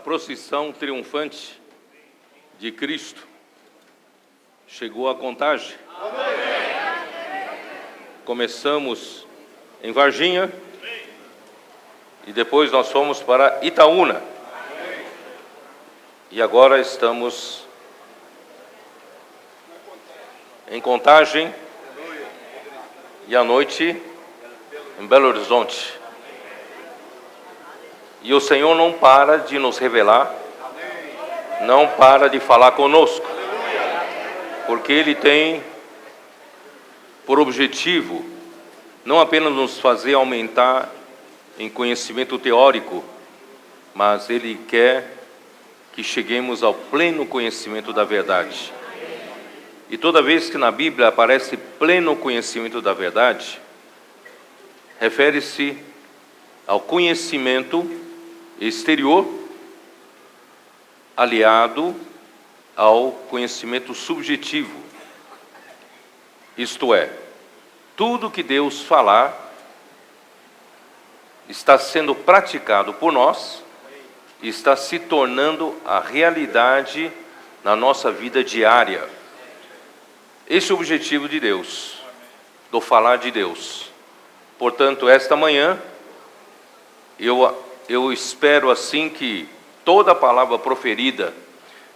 procissão triunfante de Cristo. Chegou a contagem. Começamos em Varginha e depois nós fomos para Itaúna. E agora estamos em Contagem e à noite em Belo Horizonte. E o Senhor não para de nos revelar, não para de falar conosco, porque Ele tem por objetivo não apenas nos fazer aumentar em conhecimento teórico, mas Ele quer que cheguemos ao pleno conhecimento da verdade. E toda vez que na Bíblia aparece pleno conhecimento da verdade, refere-se ao conhecimento exterior aliado ao conhecimento subjetivo. Isto é, tudo que Deus falar está sendo praticado por nós e está se tornando a realidade na nossa vida diária. Esse é o objetivo de Deus, do falar de Deus. Portanto, esta manhã, eu espero assim que toda palavra proferida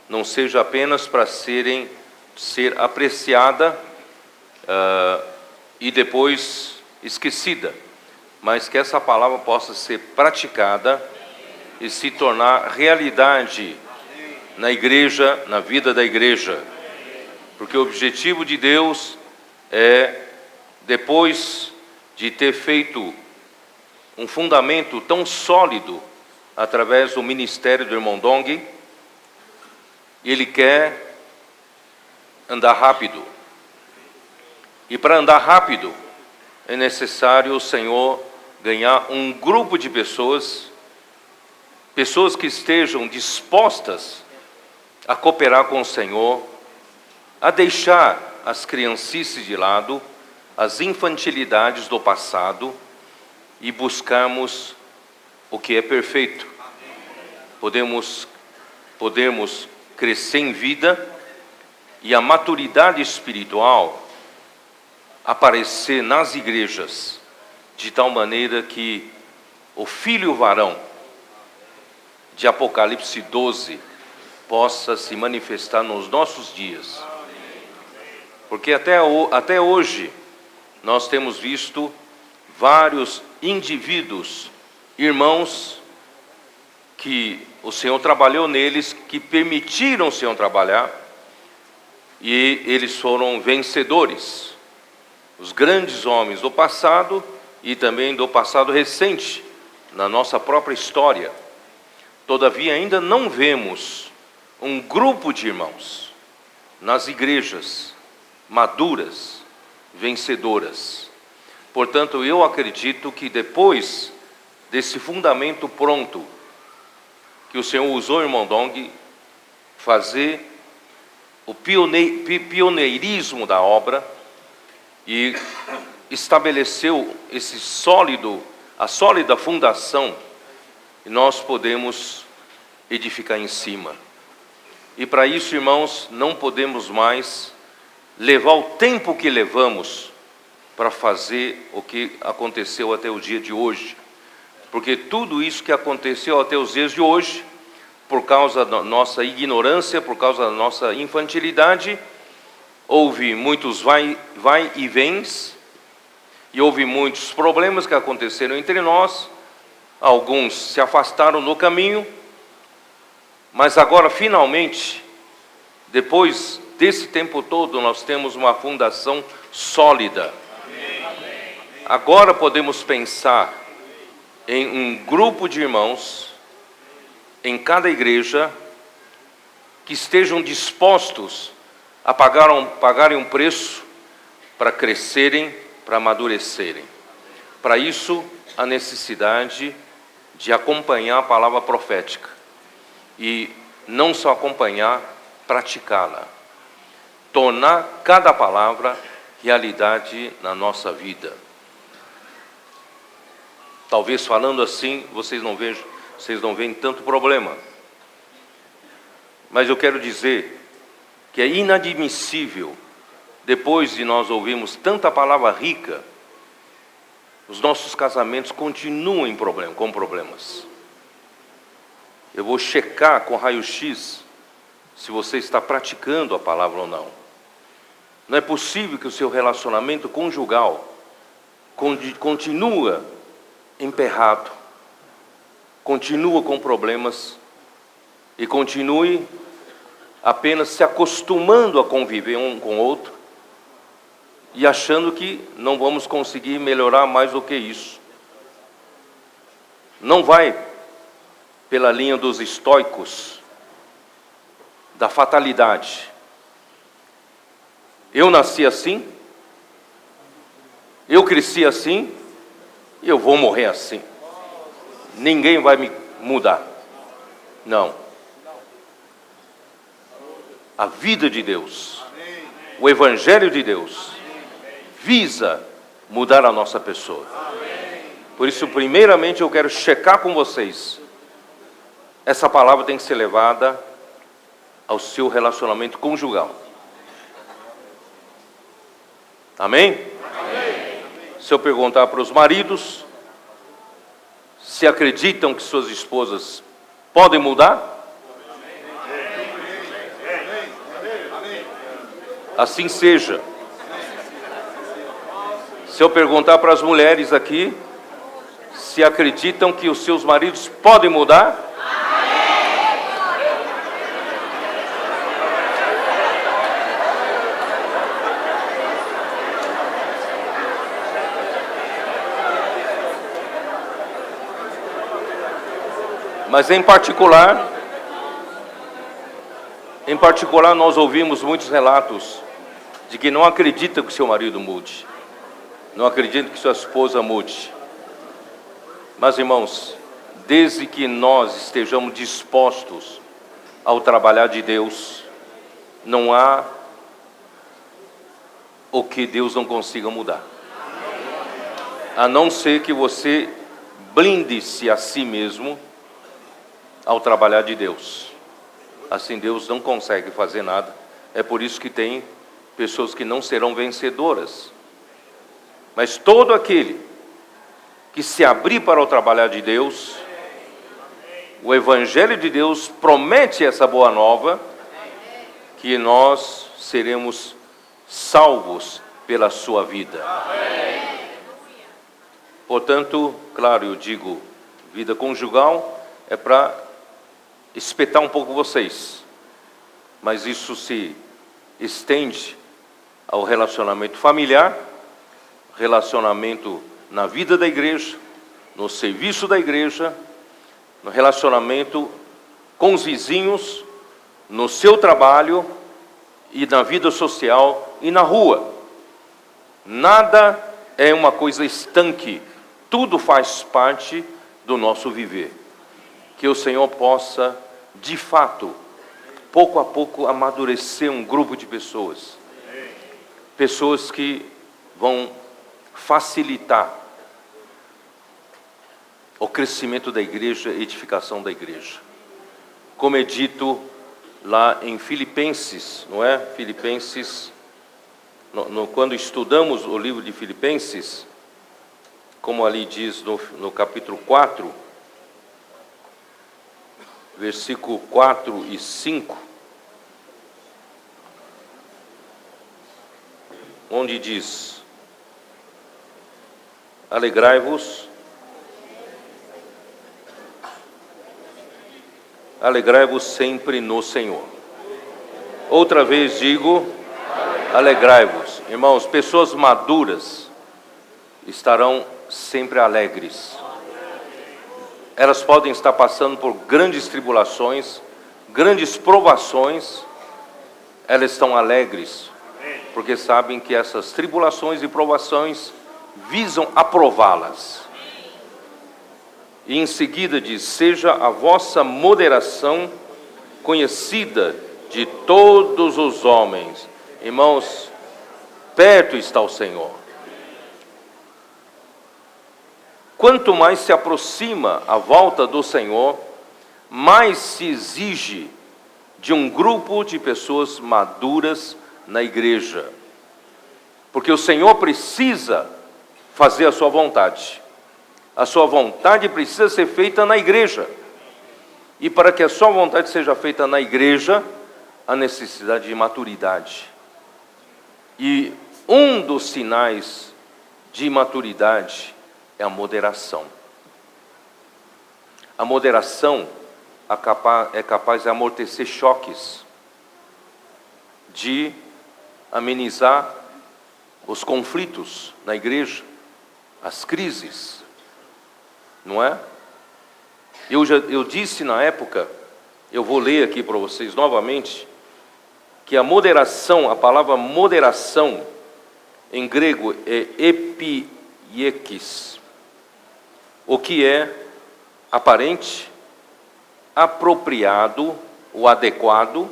não seja apenas para ser apreciada e depois esquecida, mas que essa palavra possa ser praticada e se tornar realidade na igreja, na vida da igreja. Porque o objetivo de Deus é, depois de ter feito um fundamento tão sólido através do ministério do irmão Dong, Ele quer andar rápido. E para andar rápido, é necessário o Senhor ganhar um grupo de pessoas que estejam dispostas a cooperar com o Senhor, a deixar as criancices de lado, as infantilidades do passado e buscarmos o que é perfeito. Podemos crescer em vida e a maturidade espiritual aparecer nas igrejas de tal maneira que o filho varão de Apocalipse 12 possa se manifestar nos nossos dias. Porque até hoje nós temos visto vários indivíduos, irmãos, que o Senhor trabalhou neles, que permitiram o Senhor trabalhar, e eles foram vencedores. Os grandes homens do passado e também do passado recente, na nossa própria história. Todavia ainda não vemos um grupo de irmãos nas igrejas maduras, vencedoras. Portanto, eu acredito que depois desse fundamento pronto, que o Senhor usou o irmão Dong, fazer o pioneirismo da obra e estabeleceu a sólida fundação, e nós podemos edificar em cima. E para isso, irmãos, não podemos mais levar o tempo que levamos para fazer o que aconteceu até o dia de hoje. Porque tudo isso que aconteceu até os dias de hoje, por causa da nossa ignorância, por causa da nossa infantilidade, houve muitos vai e vens, e houve muitos problemas que aconteceram entre nós. Alguns se afastaram no caminho, mas agora finalmente, depois desse tempo todo, nós temos uma fundação sólida. Agora podemos pensar em um grupo de irmãos em cada igreja que estejam dispostos a pagarem um preço para crescerem, para amadurecerem. Para isso, a necessidade de acompanhar a palavra profética. E não só acompanhar, praticá-la. Tornar cada palavra realidade na nossa vida. Talvez falando assim, vocês não veem tanto problema. Mas eu quero dizer que é inadmissível, depois de nós ouvirmos tanta palavra rica, os nossos casamentos continuam com problemas. Eu vou checar com raio-x se você está praticando a palavra ou não. Não é possível que o seu relacionamento conjugal continua emperrado, continua com problemas e continue apenas se acostumando a conviver um com o outro e achando que não vamos conseguir melhorar mais do que isso. Não vai pela linha dos estoicos, da fatalidade. Eu nasci assim, eu cresci assim, e eu vou morrer assim. Ninguém vai me mudar. Não. A vida de Deus, o Evangelho de Deus, visa mudar a nossa pessoa. Por isso, primeiramente, eu quero checar com vocês. Essa palavra tem que ser levada ao seu relacionamento conjugal. Amém? Amém? Se eu perguntar para os maridos se acreditam que suas esposas podem mudar, assim seja. Se eu perguntar para as mulheres aqui se acreditam que os seus maridos podem mudar, mas em particular nós ouvimos muitos relatos de que não acredita que seu marido mude, não acredita que sua esposa mude. Mas, irmãos, desde que nós estejamos dispostos ao trabalhar de Deus, não há o que Deus não consiga mudar. A não ser que você blinde-se a si mesmo ao trabalhar de Deus. Assim Deus não consegue fazer nada. É por isso que tem pessoas que não serão vencedoras. Mas todo aquele que se abrir para o trabalhar de Deus, o Evangelho de Deus promete essa boa nova, que nós seremos salvos pela sua vida. Portanto, claro, eu digo, vida conjugal é para espetar um pouco vocês, mas isso se estende ao relacionamento familiar, relacionamento na vida da igreja, no serviço da igreja, no relacionamento com os vizinhos, no seu trabalho e na vida social e na rua. Nada é uma coisa estanque, tudo faz parte do nosso viver. Que o Senhor possa, de fato, pouco a pouco amadurecer um grupo de pessoas. Pessoas que vão facilitar o crescimento da igreja, a edificação da igreja. Como é dito lá em Filipenses, não é? Filipenses, quando estudamos o livro de Filipenses, como ali diz no capítulo 4, versículo 4 e 5, onde diz: alegrai-vos sempre no Senhor. Outra vez digo, alegrai-vos. Irmãos, pessoas maduras estarão sempre alegres. Elas podem estar passando por grandes tribulações, grandes provações, elas estão alegres, porque sabem que essas tribulações e provações visam aprová-las. E em seguida diz: seja a vossa moderação conhecida de todos os homens. Irmãos, perto está o Senhor. Quanto mais se aproxima a volta do Senhor, mais se exige de um grupo de pessoas maduras na igreja. Porque o Senhor precisa fazer a sua vontade. A sua vontade precisa ser feita na igreja. E para que a sua vontade seja feita na igreja, há necessidade de maturidade. E um dos sinais de maturidade é a moderação. A moderação é capaz de amortecer choques, de amenizar os conflitos na igreja, as crises, não é? Eu disse na época, eu vou ler aqui para vocês novamente, que a moderação, a palavra moderação, em grego é epiekis, o que é aparente, apropriado, o adequado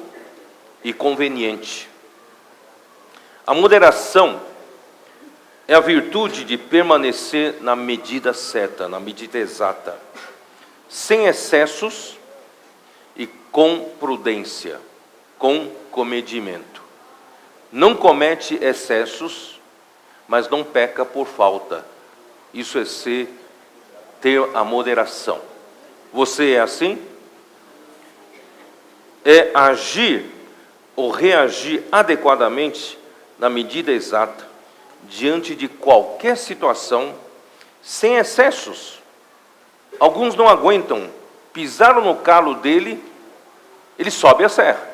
e conveniente. A moderação é a virtude de permanecer na medida certa, na medida exata, sem excessos e com prudência, com comedimento. Não comete excessos, mas não peca por falta. Isso é ter a moderação. Você é assim? É agir ou reagir adequadamente na medida exata, diante de qualquer situação, sem excessos. Alguns não aguentam, pisaram no calo dele, ele sobe a serra,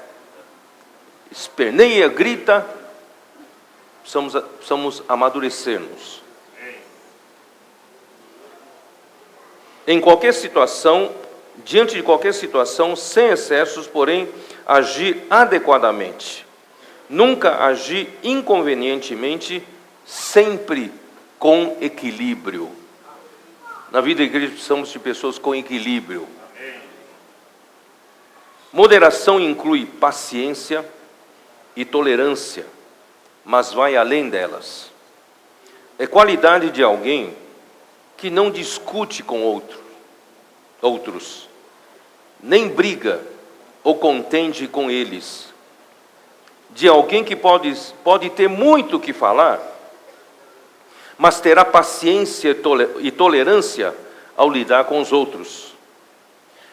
esperneia, grita. Precisamos amadurecer-nos. Em qualquer situação, diante de qualquer situação, sem excessos, porém, agir adequadamente. Nunca agir inconvenientemente, sempre com equilíbrio. Na vida da igreja precisamos de pessoas com equilíbrio. Moderação inclui paciência e tolerância, mas vai além delas. É qualidade de alguém que não discute com outros, nem briga ou contende com eles. De alguém que pode ter muito o que falar, mas terá paciência e tolerância ao lidar com os outros.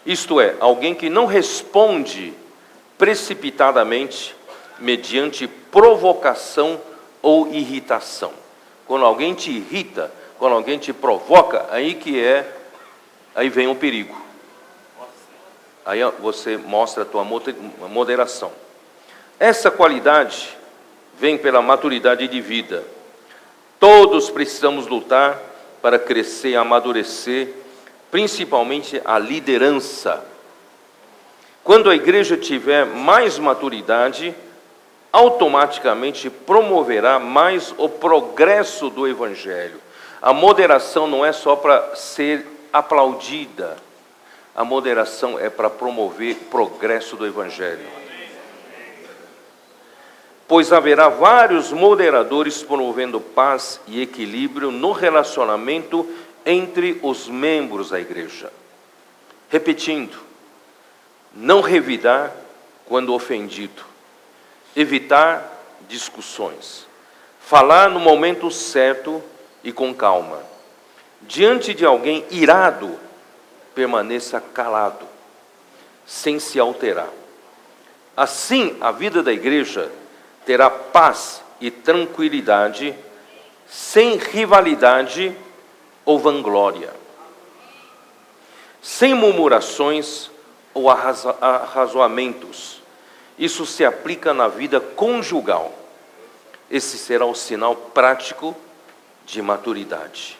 Isto é, alguém que não responde precipitadamente, mediante provocação ou irritação. Quando alguém te irrita, quando alguém te provoca, aí vem o perigo. Aí você mostra a tua moderação. Essa qualidade vem pela maturidade de vida. Todos precisamos lutar para crescer e amadurecer, principalmente a liderança. Quando a igreja tiver mais maturidade, automaticamente promoverá mais o progresso do Evangelho. A moderação não é só para ser aplaudida, a moderação é para promover o progresso do Evangelho. Pois haverá vários moderadores promovendo paz e equilíbrio no relacionamento entre os membros da igreja. Repetindo, não revidar quando ofendido, evitar discussões, falar no momento certo e com calma. Diante de alguém irado, permaneça calado, sem se alterar. Assim, a vida da igreja terá paz e tranquilidade, sem rivalidade ou vanglória, sem murmurações ou arrazoamentos. Isso se aplica na vida conjugal. Esse será o sinal prático de maturidade.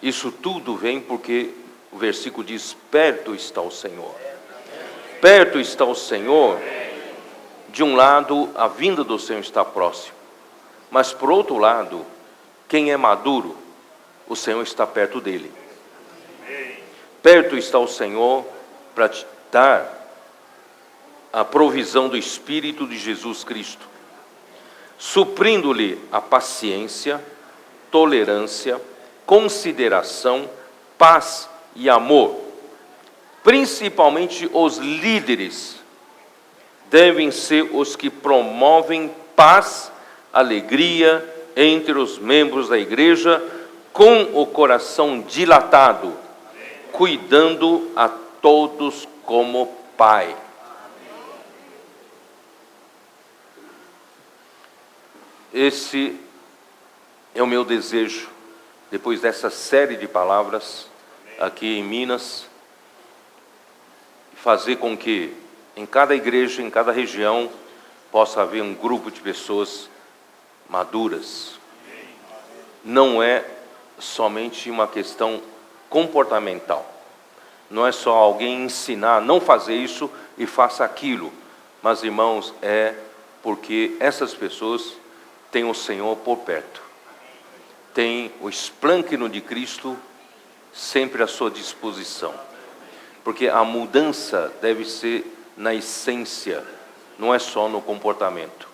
Isso tudo vem porque o versículo diz: perto está o Senhor. Perto está o Senhor. De um lado, a vinda do Senhor está próximo. Mas por outro lado, quem é maduro, o Senhor está perto dele. Perto está o Senhor para te dar a provisão do Espírito de Jesus Cristo, suprindo-lhe a paciência, tolerância, consideração, paz e amor. Principalmente os líderes devem ser os que promovem paz, alegria entre os membros da igreja, com o coração dilatado, cuidando a todos como Pai. Esse é o meu desejo, depois dessa série de palavras aqui em Minas, fazer com que em cada igreja, em cada região, possa haver um grupo de pessoas maduras. Não é somente uma questão comportamental. Não é só alguém ensinar, não fazer isso e faça aquilo. Mas, irmãos, é porque essas pessoas têm o Senhor por perto. Tem o esplêndido de Cristo sempre à sua disposição. Porque a mudança deve ser na essência, não é só no comportamento.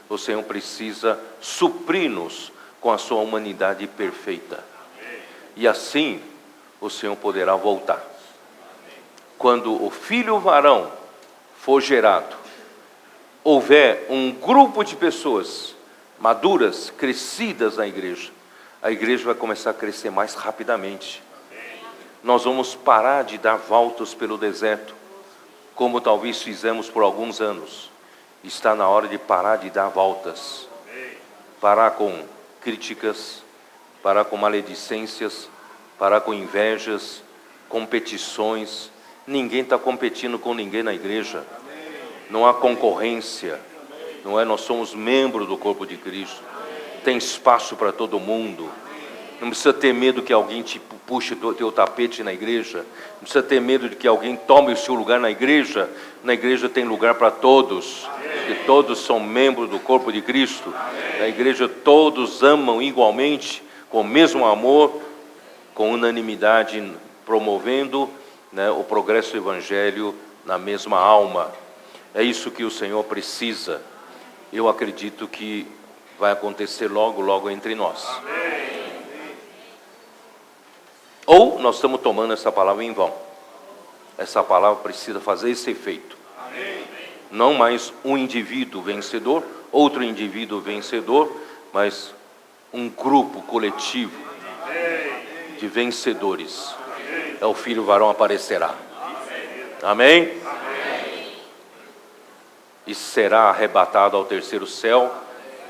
O Senhor precisa suprir-nos com a sua humanidade perfeita. E assim, o Senhor poderá voltar. Quando o filho varão for gerado, houver um grupo de pessoas maduras, crescidas na igreja, a igreja vai começar a crescer mais rapidamente. Nós vamos parar de dar voltas pelo deserto, como talvez fizemos por alguns anos. Está na hora de parar de dar voltas. Parar com críticas, parar com maledicências, parar com invejas, competições. Ninguém está competindo com ninguém na igreja. Não há concorrência. Não é? Nós somos membros do corpo de Cristo. Tem espaço para todo mundo. Não precisa ter medo que alguém te puxe o teu tapete na igreja. Não precisa ter medo de que alguém tome o seu lugar na igreja. Na igreja tem lugar para todos. Porque todos são membros do corpo de Cristo. Na igreja todos amam igualmente, com o mesmo amor, com unanimidade, promovendo, né, o progresso do evangelho na mesma alma. É isso que o Senhor precisa. Eu acredito que vai acontecer logo, logo entre nós. Ou nós estamos tomando essa palavra em vão. Essa palavra precisa fazer esse efeito. Não mais um indivíduo vencedor, outro indivíduo vencedor, mas um grupo coletivo de vencedores. É o filho varão aparecerá. Amém? E será arrebatado ao terceiro céu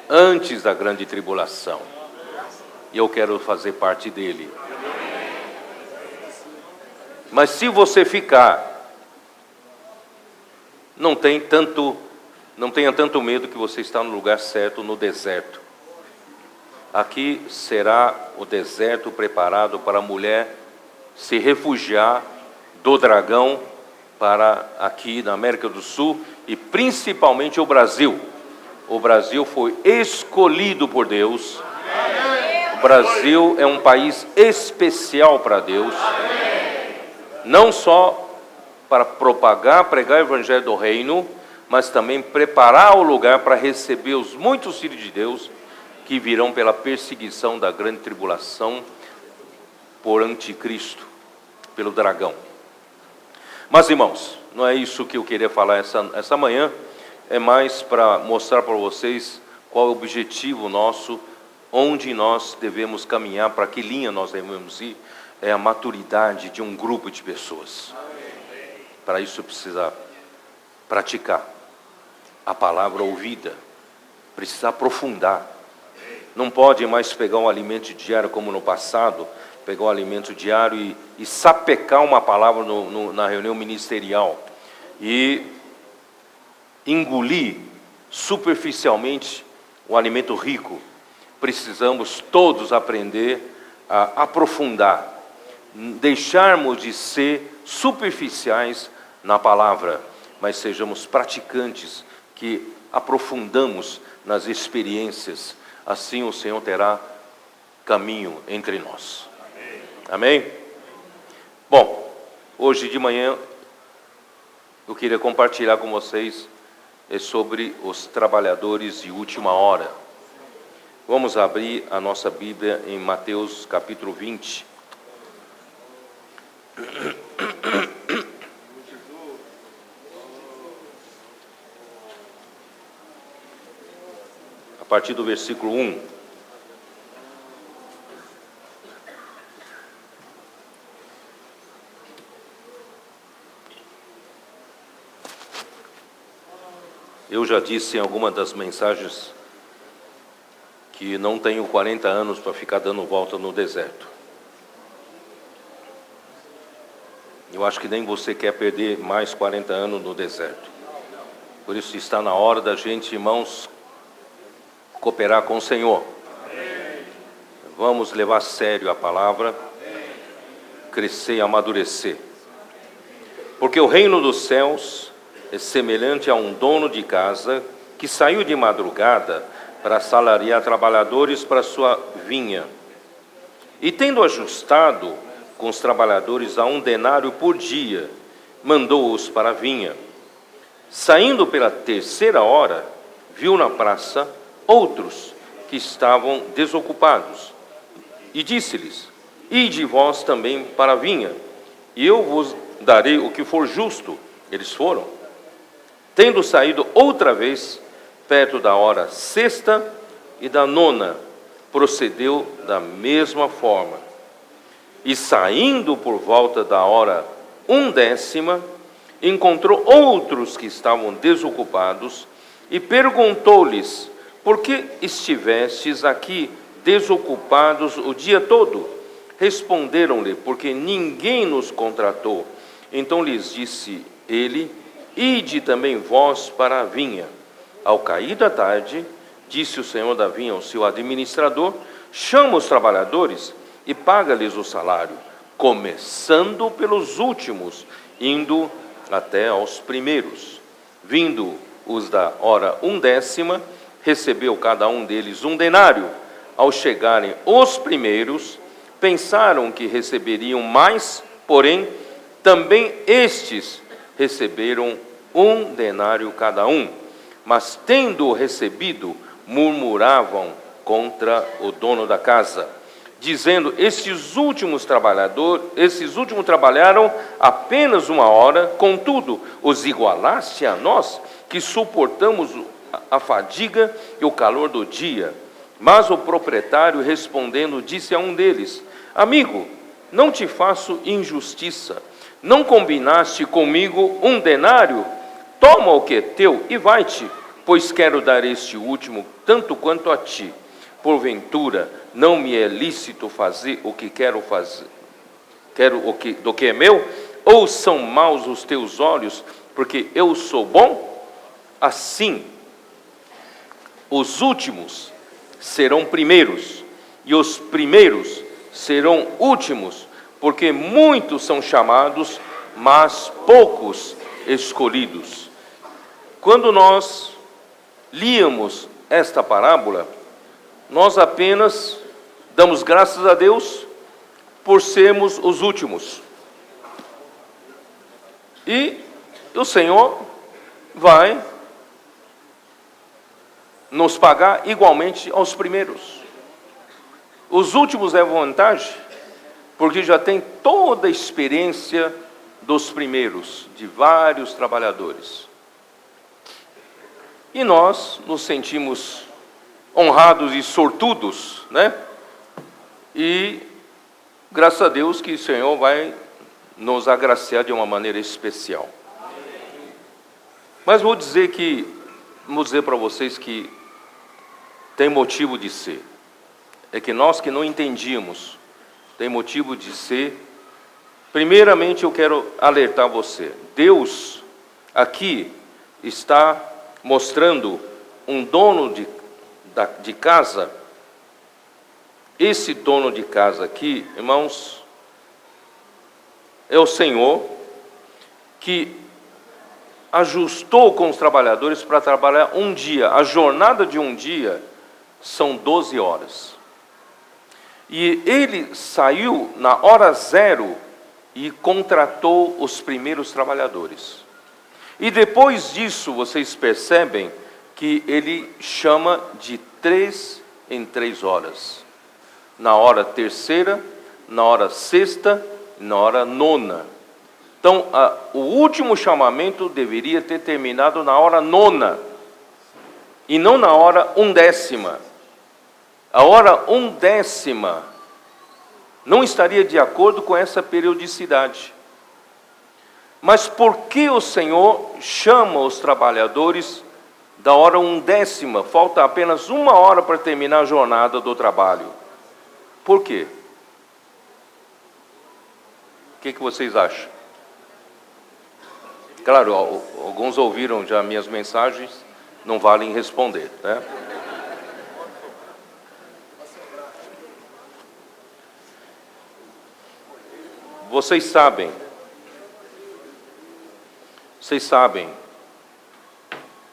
antes da grande tribulação. E eu quero fazer parte dele. Mas se você ficar, não tenha tanto medo, que você está no lugar certo, no deserto. Aqui será o deserto preparado para a mulher se refugiar do dragão, para aqui na América do Sul e principalmente o Brasil. O Brasil foi escolhido por Deus. O Brasil é um país especial para Deus. Não só para propagar, pregar o evangelho do reino, mas também preparar o lugar para receber os muitos filhos de Deus que virão pela perseguição da grande tribulação por anticristo, pelo dragão. Mas, irmãos, não é isso que eu queria falar essa manhã, é mais para mostrar para vocês qual é o objetivo nosso, onde nós devemos caminhar, para que linha nós devemos ir. É a maturidade de um grupo de pessoas. Para isso precisa praticar a palavra ouvida, precisa aprofundar. Não pode mais pegar um alimento diário como no passado, pegar um alimento diário e sapecar uma palavra na reunião ministerial e engolir superficialmente o alimento rico. Precisamos todos aprender a aprofundar, deixarmos de ser superficiais na palavra, mas sejamos praticantes, que aprofundamos nas experiências. Assim o Senhor terá caminho entre nós. Amém? Bom, hoje de manhã eu queria compartilhar com vocês sobre os trabalhadores de última hora. Vamos abrir a nossa Bíblia em Mateus capítulo 20. partir do versículo 1. Eu já disse em alguma das mensagens que não tenho 40 anos para ficar dando volta no deserto. Eu acho que nem você quer perder mais 40 anos no deserto. Por isso está na hora da gente, irmãos, cooperar com o Senhor. Vamos levar a sério a palavra, crescer e amadurecer. Porque o reino dos céus é semelhante a um dono de casa que saiu de madrugada para assalariar trabalhadores para sua vinha. E tendo ajustado com os trabalhadores a 1 denário por dia, mandou-os para a vinha. Saindo pela 3ª hora, viu na praça outros que estavam desocupados. E disse-lhes: ide vós também para a vinha, e eu vos darei o que for justo. Eles foram. Tendo saído outra vez, perto da hora 6ª e da 9ª, procedeu da mesma forma. E saindo por volta da hora 1/10, encontrou outros que estavam desocupados e perguntou-lhes: por que estivestes aqui desocupados o dia todo? Responderam-lhe: porque ninguém nos contratou. Então lhes disse ele: ide também vós para a vinha. Ao cair da tarde, disse o senhor da vinha ao seu administrador: chama os trabalhadores e paga-lhes o salário, começando pelos últimos, indo até aos primeiros. Vindo os da hora 1/10, recebeu cada um deles 1 denário. Ao chegarem os primeiros, pensaram que receberiam mais, porém, também estes receberam 1 denário cada um. Mas, tendo recebido, murmuravam contra o dono da casa, dizendo: esses últimos trabalharam apenas 1 hora, contudo, os igualaste a nós, que suportamos a fadiga e o calor do dia. Mas o proprietário, respondendo, disse a um deles: amigo, não te faço injustiça. Não combinaste comigo 1 denário? Toma o que é teu e vai-te, pois quero dar este último tanto quanto a ti. Porventura, não me é lícito fazer o que quero fazer, do que é meu? Ou são maus os teus olhos, porque eu sou bom? Assim, os últimos serão primeiros, e os primeiros serão últimos, porque muitos são chamados, mas poucos escolhidos. Quando nós líamos esta parábola, nós apenas damos graças a Deus por sermos os últimos. E o Senhor vai nos pagar igualmente aos primeiros. Os últimos é vantagem, porque já tem toda a experiência dos primeiros, de vários trabalhadores. E nós nos sentimos honrados e sortudos, né? E graças a Deus que o Senhor vai nos agraciar de uma maneira especial. Mas vou dizer para vocês que tem motivo de ser. É que nós que não entendíamos, tem motivo de ser. Primeiramente eu quero alertar você. Deus aqui está mostrando um dono de casa. Esse dono de casa aqui, irmãos, é o Senhor que ajustou com os trabalhadores para trabalhar um dia. A jornada de um dia são 12 horas. E ele saiu na hora 0 e contratou os primeiros trabalhadores. E depois disso, vocês percebem que ele chama de 3 em 3 horas. Na hora 3ª, na hora 6ª, na hora 9ª. Então, o último chamamento deveria ter terminado na hora 9ª. e não na hora 1/10. A hora 1/10 não estaria de acordo com essa periodicidade. Mas por que o Senhor chama os trabalhadores da hora 1/10? Falta apenas 1 hora para terminar a jornada do trabalho. Por quê? O que vocês acham? Claro, alguns ouviram já minhas mensagens, não valem responder, né? Vocês sabem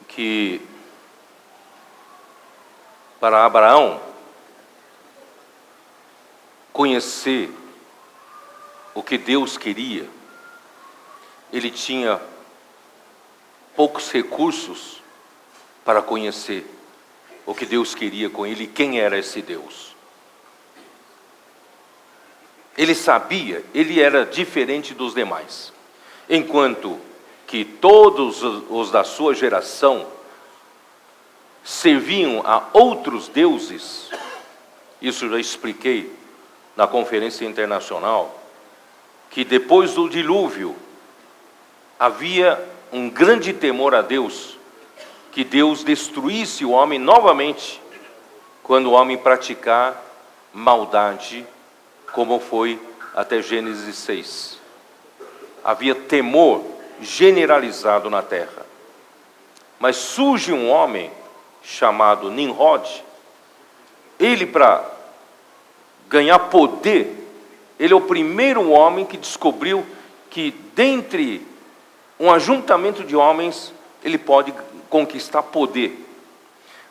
que para Abraão conhecer o que Deus queria, ele tinha poucos recursos para conhecer o que Deus queria com ele e quem era esse Deus. Ele sabia, ele era diferente dos demais. Enquanto que todos os da sua geração serviam a outros deuses, isso eu já expliquei na conferência internacional, que depois do dilúvio havia um grande temor a Deus, que Deus destruísse o homem novamente, quando o homem praticar maldade, como foi até Gênesis 6. Havia temor generalizado na terra. Mas surge um homem chamado Nimrod. Ele, para ganhar poder, ele é o primeiro homem que descobriu que dentre um ajuntamento de homens, ele pode conquistar poder.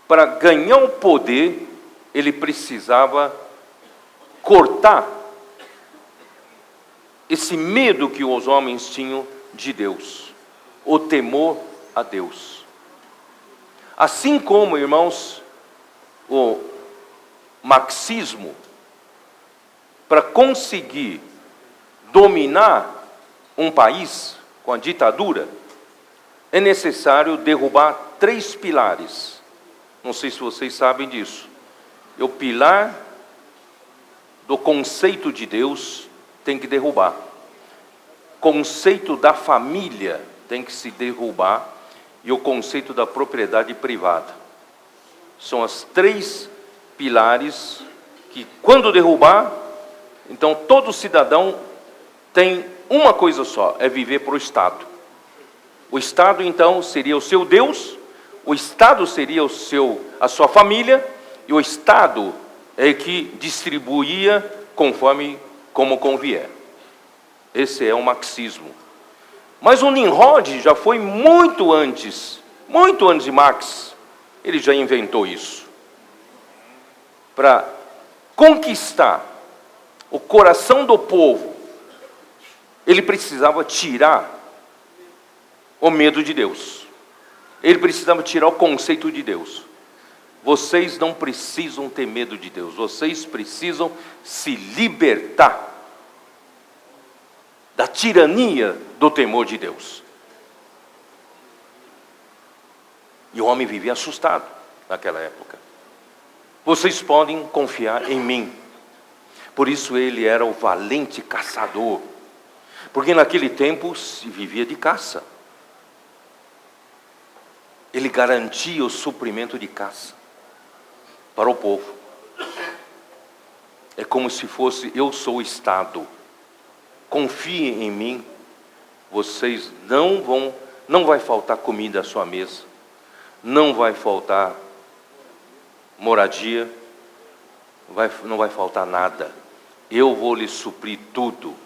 Para ganhar o poder, ele precisava cortar esse medo que os homens tinham de Deus, o temor a Deus. Assim como, irmãos, o marxismo, para conseguir dominar um país com a ditadura, é necessário derrubar 3 pilares. Não sei se vocês sabem disso. O pilar do conceito de Deus tem que derrubar. Conceito da família tem que se derrubar. E o conceito da propriedade privada. São as 3 pilares que, quando derrubar, então todo cidadão tem uma coisa só, é viver para o Estado. O Estado, então, seria o seu Deus, o Estado seria a sua família, e o Estado é que distribuía como convier. Esse é o marxismo. Mas o Nimrod já foi muito antes de Marx, ele já inventou isso. Para conquistar o coração do povo, ele precisava tirar o medo de Deus. Ele precisava tirar o conceito de Deus. Vocês não precisam ter medo de Deus. Vocês precisam se libertar da tirania do temor de Deus. E o homem vivia assustado naquela época. Vocês podem confiar em mim. Por isso ele era o valente caçador. Porque naquele tempo se vivia de caça. Ele garantia o suprimento de caça para o povo. É como se fosse, eu sou o Estado. Confiem em mim. Vocês não vai faltar comida à sua mesa. Não vai faltar moradia. Não vai faltar nada. Eu vou lhe suprir tudo.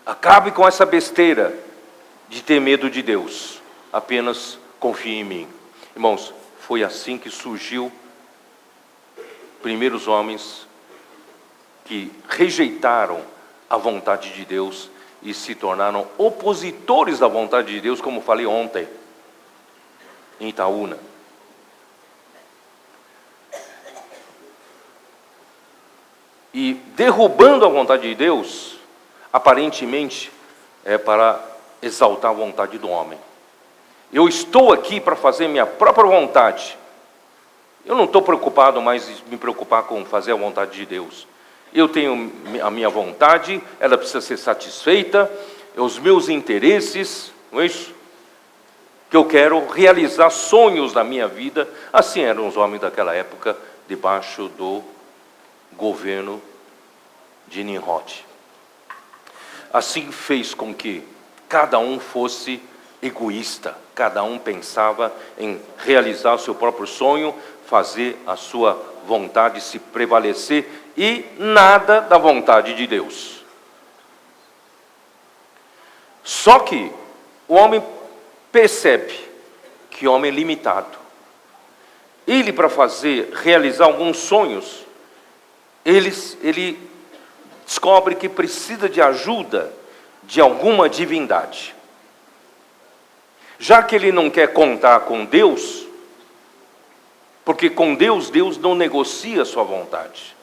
Acabe com essa besteira de ter medo de Deus. Apenas confie em mim. Irmãos, foi assim que surgiu primeiros homens que rejeitaram a vontade de Deus e se tornaram opositores da vontade de Deus, como falei ontem, em Itaúna. E derrubando a vontade de Deus, aparentemente é para exaltar a vontade do homem. Eu estou aqui para fazer minha própria vontade. Eu não estou preocupado mais em me preocupar com fazer a vontade de Deus. Eu tenho a minha vontade, ela precisa ser satisfeita, os meus interesses, não é isso? Que eu quero realizar sonhos da minha vida. Assim eram os homens daquela época, debaixo do governo de Nimrod. Assim fez com que cada um fosse egoísta, cada um pensava em realizar o seu próprio sonho, fazer a sua vontade se prevalecer e nada da vontade de Deus. Só que o homem percebe que o homem é limitado. Ele, para realizar alguns sonhos, ele descobre que precisa de ajuda de alguma divindade. Já que ele não quer contar com Deus, porque com Deus não negocia a sua vontade.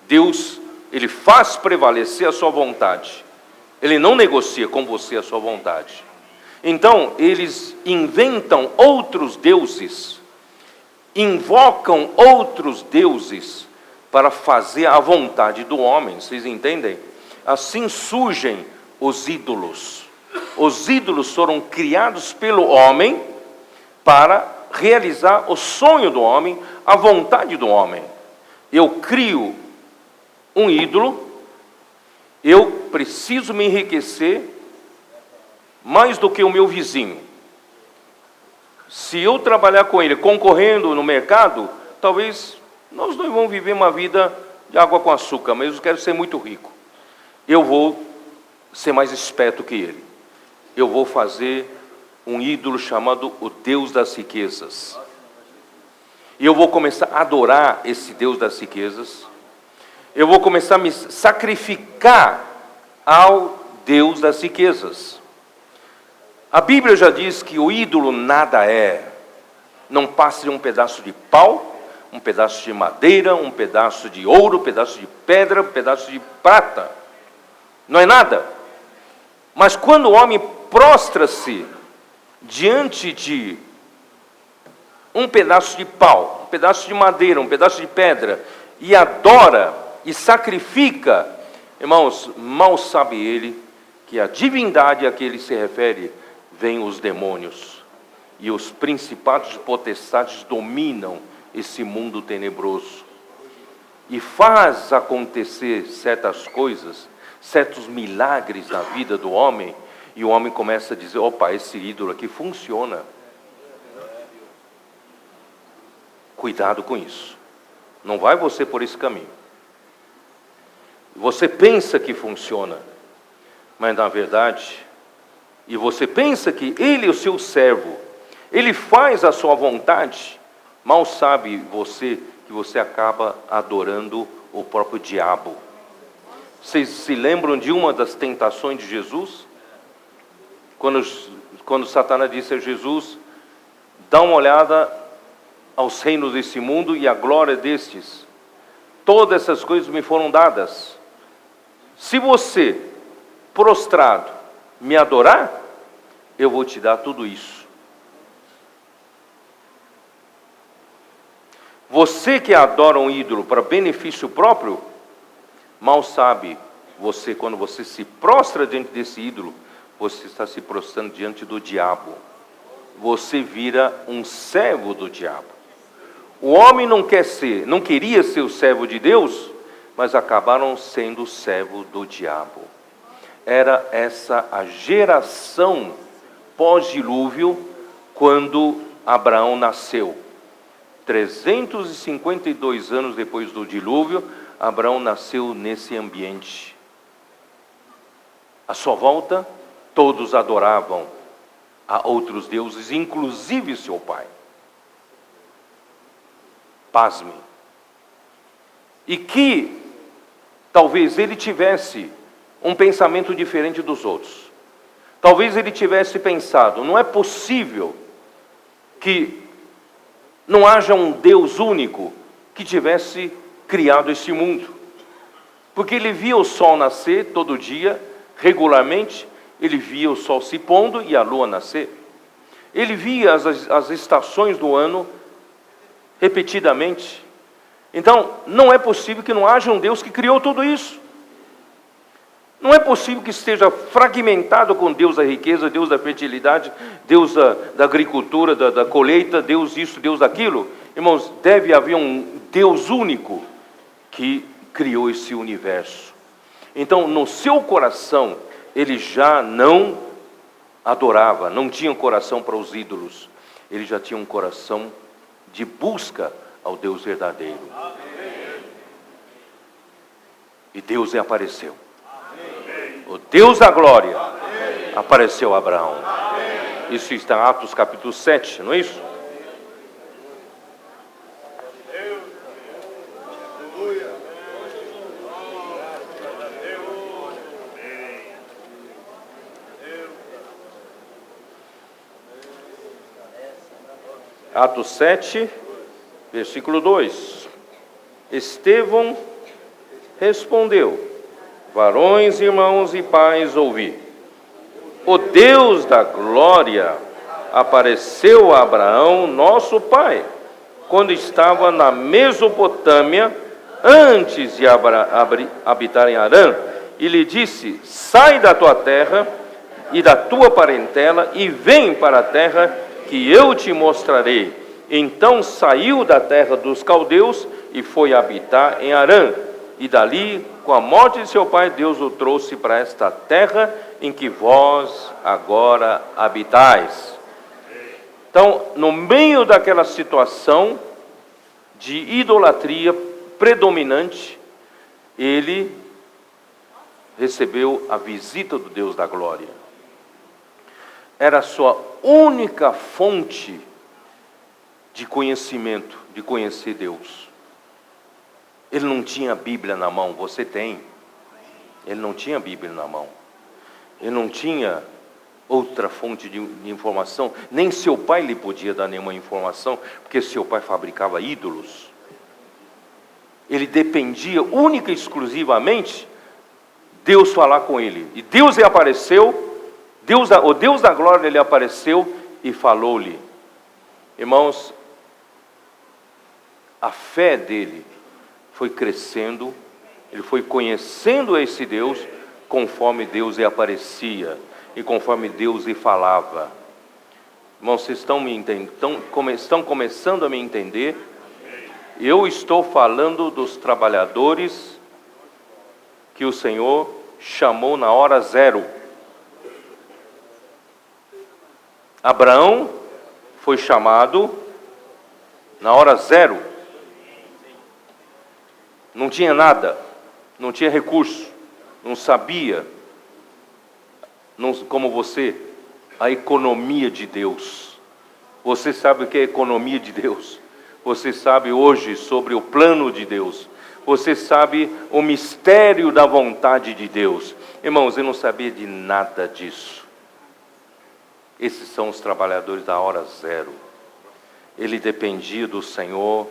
Deus, ele faz prevalecer a sua vontade. Ele não negocia com você a sua vontade. Então, eles inventam outros deuses, invocam outros deuses para fazer a vontade do homem. Vocês entendem? Assim surgem os ídolos. Os ídolos foram criados pelo homem para realizar o sonho do homem, a vontade do homem. Eu crio um ídolo, eu preciso me enriquecer mais do que o meu vizinho. Se eu trabalhar com ele concorrendo no mercado, talvez nós não vamos viver uma vida de água com açúcar, mas eu quero ser muito rico. Eu vou ser mais esperto que ele. Eu vou fazer um ídolo chamado o Deus das riquezas. E eu vou começar a adorar esse Deus das riquezas. Eu vou começar a me sacrificar ao Deus das riquezas. A Bíblia já diz que o ídolo nada é. Não passa de um pedaço de pau, um pedaço de madeira, um pedaço de ouro, um pedaço de pedra, um pedaço de prata. Não é nada. Mas quando o homem prostra-se diante de um pedaço de pau, um pedaço de madeira, um pedaço de pedra, e adora e sacrifica, irmãos, mal sabe ele que a divindade a que ele se refere vem os demônios. E os principados e potestades dominam esse mundo tenebroso. E faz acontecer certas coisas, certos milagres na vida do homem, e o homem começa a dizer, opa, esse ídolo aqui funciona. Cuidado com isso. Não vai você por esse caminho. Você pensa que funciona, mas na verdade, e você pensa que ele é o seu servo, ele faz a sua vontade, mal sabe você que você acaba adorando o próprio diabo. Vocês se lembram de uma das tentações de Jesus? Quando Satanás disse a Jesus, dá uma olhada aos reinos desse mundo e à glória destes. Todas essas coisas me foram dadas. Se você, prostrado, me adorar, eu vou te dar tudo isso. Você que adora um ídolo para benefício próprio, mal sabe você, quando você se prostra diante desse ídolo, você está se prostrando diante do diabo. Você vira um servo do diabo. O homem não queria ser o servo de Deus, mas acabaram sendo o servo do diabo. Era essa a geração pós-dilúvio, quando Abraão nasceu. 352 anos depois do dilúvio, Abraão nasceu nesse ambiente. À sua volta, todos adoravam a outros deuses, inclusive seu pai. Pasme. E que talvez ele tivesse um pensamento diferente dos outros. Talvez ele tivesse pensado, não é possível que não haja um Deus único que tivesse criado este mundo. Porque ele via o sol nascer todo dia, regularmente, ele via o sol se pondo e a lua nascer. Ele via as estações do ano repetidamente. Então, não é possível que não haja um Deus que criou tudo isso. Não é possível que esteja fragmentado com Deus da riqueza, Deus da fertilidade, Deus da agricultura, da colheita, Deus isso, Deus aquilo. Irmãos, deve haver um Deus único que criou esse universo. Então, no seu coração, ele já não adorava, não tinha um coração para os ídolos. Ele já tinha um coração de busca ao Deus verdadeiro. E Deus lhe apareceu. O Deus da glória apareceu a Abraão. Isso está em Atos capítulo 7, não é isso? Atos 7, versículo 2. Estevão respondeu: varões, irmãos e pais, ouvi. O Deus da glória apareceu a Abraão, nosso pai, quando estava na Mesopotâmia, antes de habitar em Harã, e lhe disse: sai da tua terra e da tua parentela e vem para a terra que eu te mostrarei. Então saiu da terra dos caldeus e foi habitar em Harã, e dali, com a morte de seu pai, Deus o trouxe para esta terra em que vós agora habitais. Então, no meio daquela situação de idolatria predominante, ele recebeu a visita do Deus da glória. Era a sua única fonte de conhecimento, de conhecer Deus. Ele não tinha a Bíblia na mão, você tem. Ele não tinha a Bíblia na mão. Ele não tinha outra fonte de informação. Nem seu pai lhe podia dar nenhuma informação, porque seu pai fabricava ídolos. Ele dependia única e exclusivamente Deus falar com ele. E Deus lhe apareceu, o Deus da glória lhe apareceu e falou-lhe. Irmãos, a fé dele foi crescendo, ele foi conhecendo esse Deus, conforme Deus lhe aparecia e conforme Deus lhe falava. Irmãos, vocês estão começando a me entender? Eu estou falando dos trabalhadores que o Senhor chamou na hora zero. Abraão foi chamado na hora zero. Não tinha nada, não tinha recurso, não sabia, como você, a economia de Deus. Você sabe o que é a economia de Deus? Você sabe hoje sobre o plano de Deus. Você sabe o mistério da vontade de Deus. Irmãos, eu não sabia de nada disso. Esses são os trabalhadores da hora zero. Ele dependia do Senhor,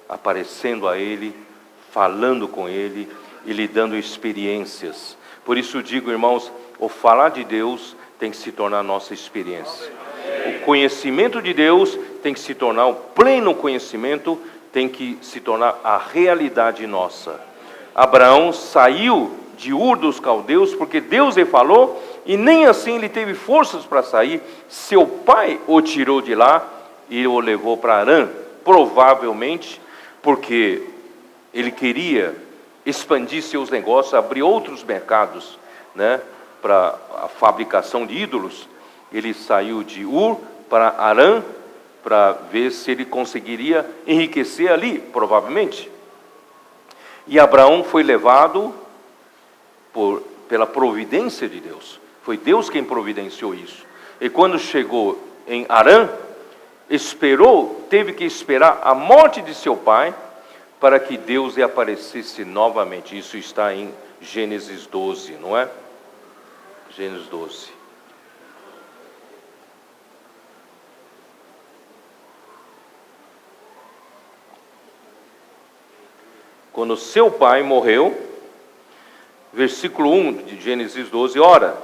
aparecendo a ele, falando com ele e lhe dando experiências. Por isso digo, irmãos, o falar de Deus tem que se tornar nossa experiência. O conhecimento de Deus tem que se tornar, o pleno conhecimento tem que se tornar a realidade nossa. Abraão saiu de Ur dos caldeus porque Deus lhe falou, e nem assim ele teve forças para sair. Seu pai o tirou de lá e o levou para Harã, provavelmente porque ele queria expandir seus negócios, abrir outros mercados, né, para a fabricação de ídolos. Ele saiu de Ur para Harã para ver se ele conseguiria enriquecer ali, provavelmente. E Abraão foi levado pela providência de Deus. Foi Deus quem providenciou isso. E quando chegou em Harã, teve que esperar a morte de seu pai para que Deus lhe aparecesse novamente. Isso está em Gênesis 12, não é? Gênesis 12. Quando seu pai morreu, versículo 1 de Gênesis 12, ora,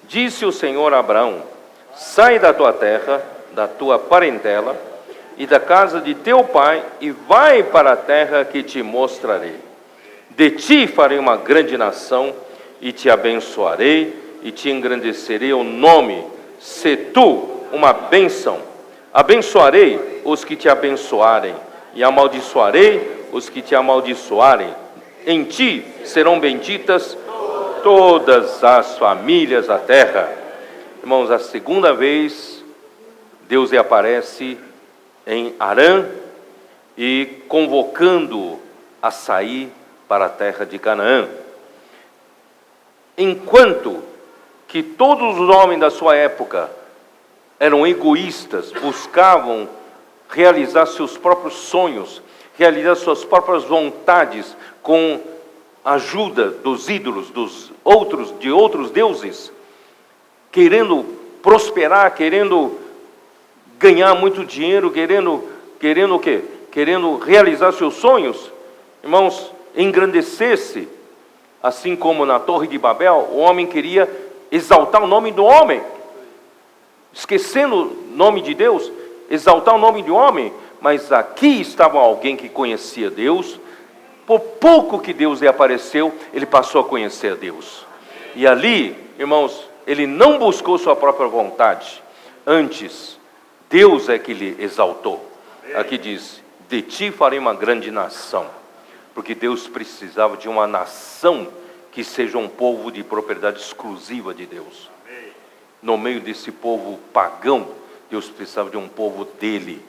disse o Senhor a Abraão, sai da tua terra, da tua parentela e da casa de teu pai, e vai para a terra que te mostrarei. De ti farei uma grande nação, e te abençoarei, e te engrandecerei o nome. Se tu uma bênção, abençoarei os que te abençoarem, e amaldiçoarei os que te amaldiçoarem. Em ti serão benditas todas as famílias da terra. Irmãos, a segunda vez Deus lhe aparece em Harã e convocando-o a sair para a terra de Canaã. Enquanto que todos os homens da sua época eram egoístas, buscavam realizar seus próprios sonhos, realizar suas próprias vontades com a ajuda dos ídolos, de outros deuses, querendo prosperar, querendo ganhar muito dinheiro, querendo o quê? Querendo realizar seus sonhos, irmãos, engrandecer-se, assim como na Torre de Babel, o homem queria exaltar o nome do homem, esquecendo o nome de Deus, exaltar o nome do homem. Mas aqui estava alguém que conhecia Deus. Por pouco que Deus lhe apareceu, ele passou a conhecer a Deus. E ali, irmãos, ele não buscou sua própria vontade. Antes, Deus é que lhe exaltou. Aqui diz, de ti farei uma grande nação. Porque Deus precisava de uma nação que seja um povo de propriedade exclusiva de Deus. No meio desse povo pagão, Deus precisava de um povo dele,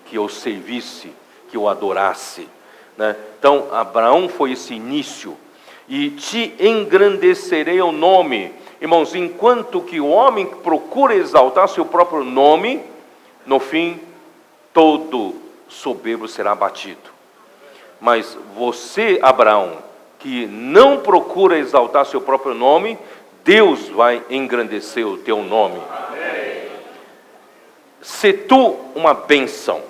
que o servisse, que o adorasse, né? Então, Abraão foi esse início. E te engrandecerei o nome. Irmãos, enquanto que o homem procura exaltar seu próprio nome, no fim, todo soberbo será abatido. Mas você, Abraão, que não procura exaltar seu próprio nome, Deus vai engrandecer o teu nome. Amém. Se tu uma bênção.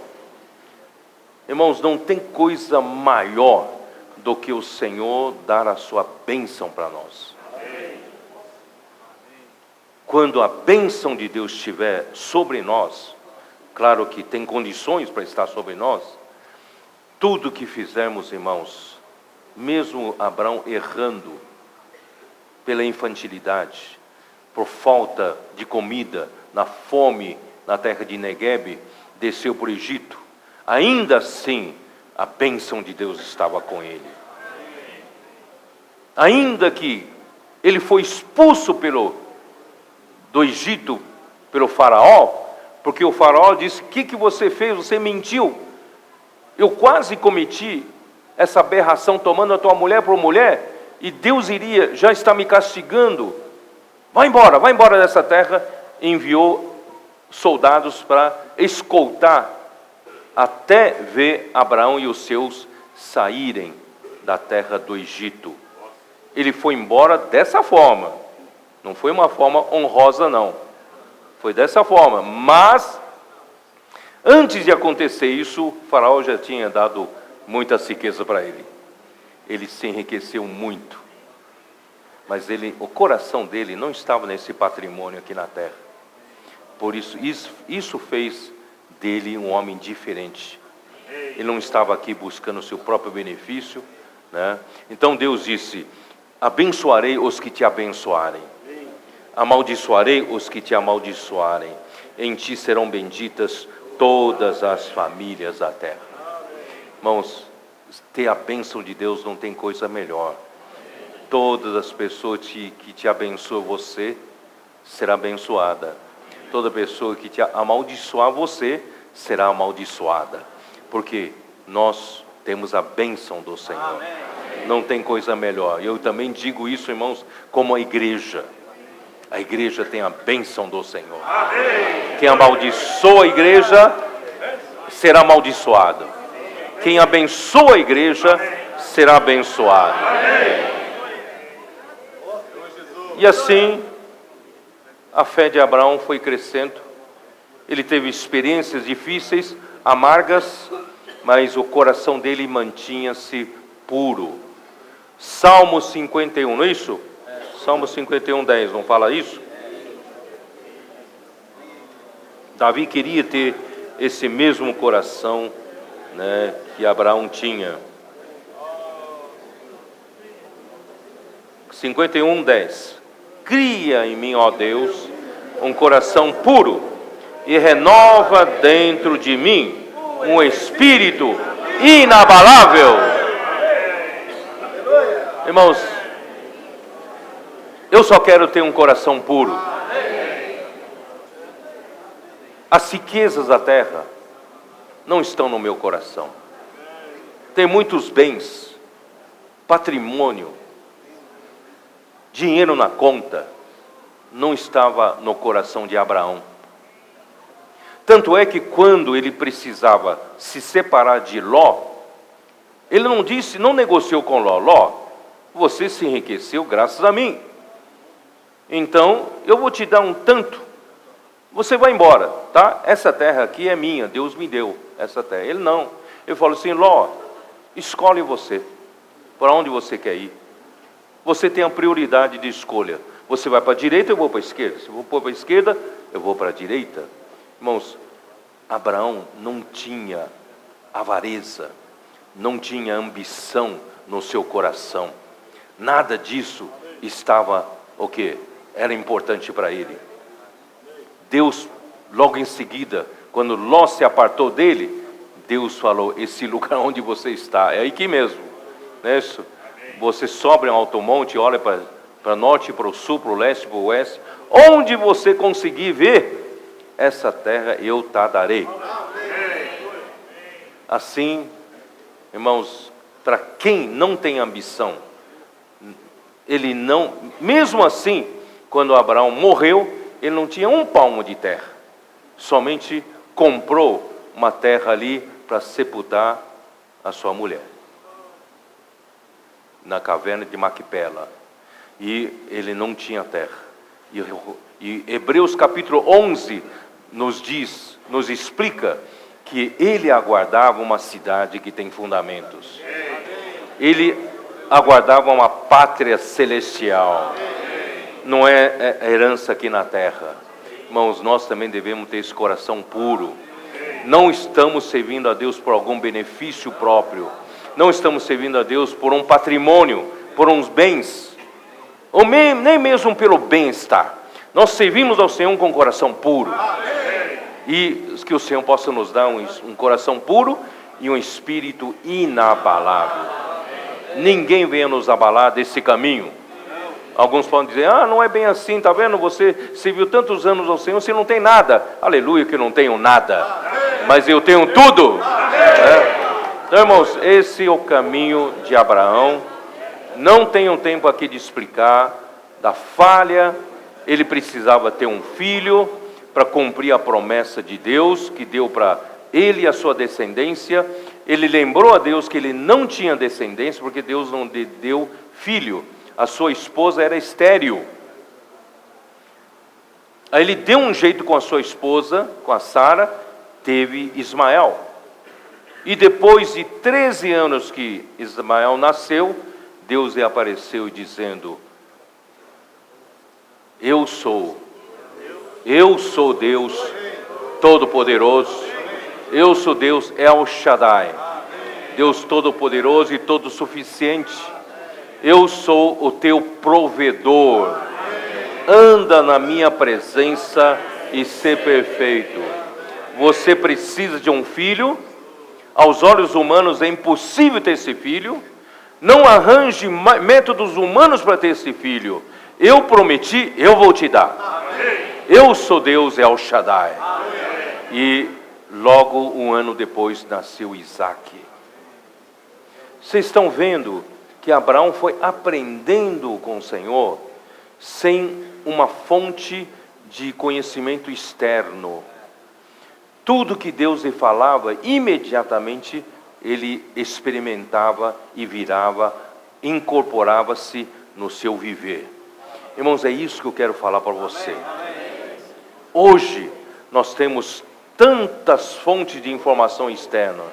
Irmãos, não tem coisa maior do que o Senhor dar a sua bênção para nós. Amém. Quando a bênção de Deus estiver sobre nós, claro que tem condições para estar sobre nós, tudo que fizermos, irmãos, mesmo Abraão errando pela infantilidade, por falta de comida, na fome na terra de Neguebe, desceu para o Egito, ainda assim a bênção de Deus estava com ele. Ainda que ele foi expulso do Egito pelo faraó, porque o faraó disse, o que você fez? Você mentiu. Eu quase cometi essa aberração tomando a tua mulher por mulher, e Deus já está me castigando. Vai embora dessa terra. Enviou soldados para escoltar até ver Abraão e os seus saírem da terra do Egito. Ele foi embora dessa forma. Não foi uma forma honrosa, não. Foi dessa forma. Mas, antes de acontecer isso, o faraó já tinha dado muita riqueza para ele. Ele se enriqueceu muito. Mas o coração dele não estava nesse patrimônio aqui na terra. Por isso fez dele um homem diferente. Ele não estava aqui buscando o seu próprio benefício, né? Então Deus disse, abençoarei os que te abençoarem, amaldiçoarei os que te amaldiçoarem, em ti serão benditas todas as famílias da terra. Irmãos, ter a bênção de Deus não tem coisa melhor. Todas as pessoas que te abençoam, você será abençoada. Toda pessoa que te amaldiçoar, você será amaldiçoada. Porque nós temos a bênção do Senhor. Amém. Não tem coisa melhor. Eu também digo isso, irmãos, como a igreja. A igreja tem a bênção do Senhor. Amém. Quem amaldiçoa a igreja, será amaldiçoado. Quem abençoa a igreja, será abençoado. Amém. E assim, a fé de Abraão foi crescendo. Ele teve experiências difíceis, amargas, mas o coração dele mantinha-se puro. Salmo 51, não é isso? Salmo 51, 10, não fala isso? Davi queria ter esse mesmo coração, né, que Abraão tinha. 51:10. Cria em mim, ó Deus, um coração puro e renova dentro de mim um espírito inabalável. Irmãos, eu só quero ter um coração puro. As riquezas da terra não estão no meu coração. Tem muitos bens, patrimônio, dinheiro na conta, não estava no coração de Abraão. Tanto é que quando ele precisava se separar de Ló, ele não negociou com Ló: Ló, você se enriqueceu graças a mim, então eu vou te dar um tanto, você vai embora, tá? Essa terra aqui é minha, Deus me deu essa terra. Ele não, ele falou assim: Ló, escolhe você, para onde você quer ir. Você tem a prioridade de escolha. Você vai para a direita, eu vou para a esquerda. Se eu vou para a esquerda, eu vou para a direita. Irmãos, Abraão não tinha avareza, não tinha ambição no seu coração. Nada disso estava, o quê? Era importante para ele. Deus, logo em seguida, quando Ló se apartou dele, Deus falou: esse lugar onde você está, é aqui mesmo, não é isso? Você sobe um alto monte, olha para o norte, para o sul, para o leste, para o oeste, onde você conseguir ver essa terra, eu te darei. Assim, irmãos, para quem não tem ambição, ele não, mesmo assim, quando Abraão morreu, ele não tinha um palmo de terra, somente comprou uma terra ali para sepultar a sua mulher, na caverna de Macpela, e ele não tinha terra. E Hebreus capítulo 11 nos explica que ele aguardava uma cidade que tem fundamentos. Ele aguardava uma pátria celestial. Não é herança aqui na terra. Irmãos, nós também devemos ter esse coração puro. Não estamos servindo a Deus por algum benefício próprio. Não estamos servindo a Deus por um patrimônio, por uns bens, ou nem mesmo pelo bem-estar. Nós servimos ao Senhor com um coração puro. E que o Senhor possa nos dar um coração puro e um espírito inabalável. Ninguém venha nos abalar desse caminho. Alguns podem dizer: não é bem assim, está vendo? Você serviu tantos anos ao Senhor, você não tem nada. Aleluia, que eu não tenho nada, mas eu tenho tudo. Então, irmãos, esse é o caminho de Abraão. Não tenho tempo aqui de explicar da falha. Ele precisava ter um filho para cumprir a promessa de Deus, que deu para ele e a sua descendência. Ele lembrou a Deus que ele não tinha descendência, porque Deus não lhe deu filho. A sua esposa era estéril. Aí ele deu um jeito com a sua esposa, com a Sara, teve Ismael. E depois de 13 anos que Ismael nasceu, Deus lhe apareceu dizendo: eu sou Deus Todo-Poderoso, eu sou Deus El Shaddai, Deus Todo-Poderoso e Todo-Suficiente, eu sou o teu provedor, anda na minha presença e ser perfeito. Você precisa de um filho. Aos olhos humanos é impossível ter esse filho. Não arranje métodos humanos para ter esse filho. Eu prometi, eu vou te dar. Eu sou Deus El Shaddai. E logo um ano depois nasceu Isaac. Vocês estão vendo que Abraão foi aprendendo com o Senhor sem uma fonte de conhecimento externo. Tudo que Deus lhe falava, imediatamente ele experimentava e virava, incorporava-se no seu viver. Irmãos, é isso que eu quero falar para você. Hoje, nós temos tantas fontes de informação externa.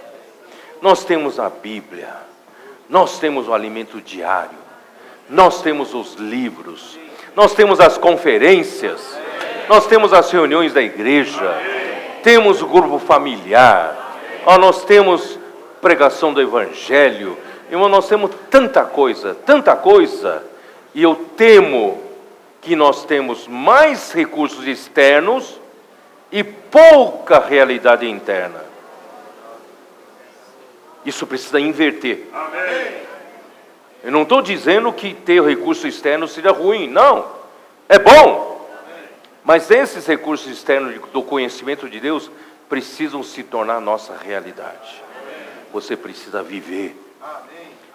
Nós temos a Bíblia, nós temos o alimento diário, nós temos os livros, nós temos as conferências, nós temos as reuniões da igreja. temos o grupo familiar, nós temos pregação do Evangelho, irmão, nós temos tanta coisa, e eu temo que nós temos mais recursos externos e pouca realidade interna. Isso precisa inverter. Amém. Eu não estou dizendo que ter recurso externo seja ruim, não, é bom, mas esses recursos externos do conhecimento de Deus precisam se tornar nossa realidade. Você precisa viver.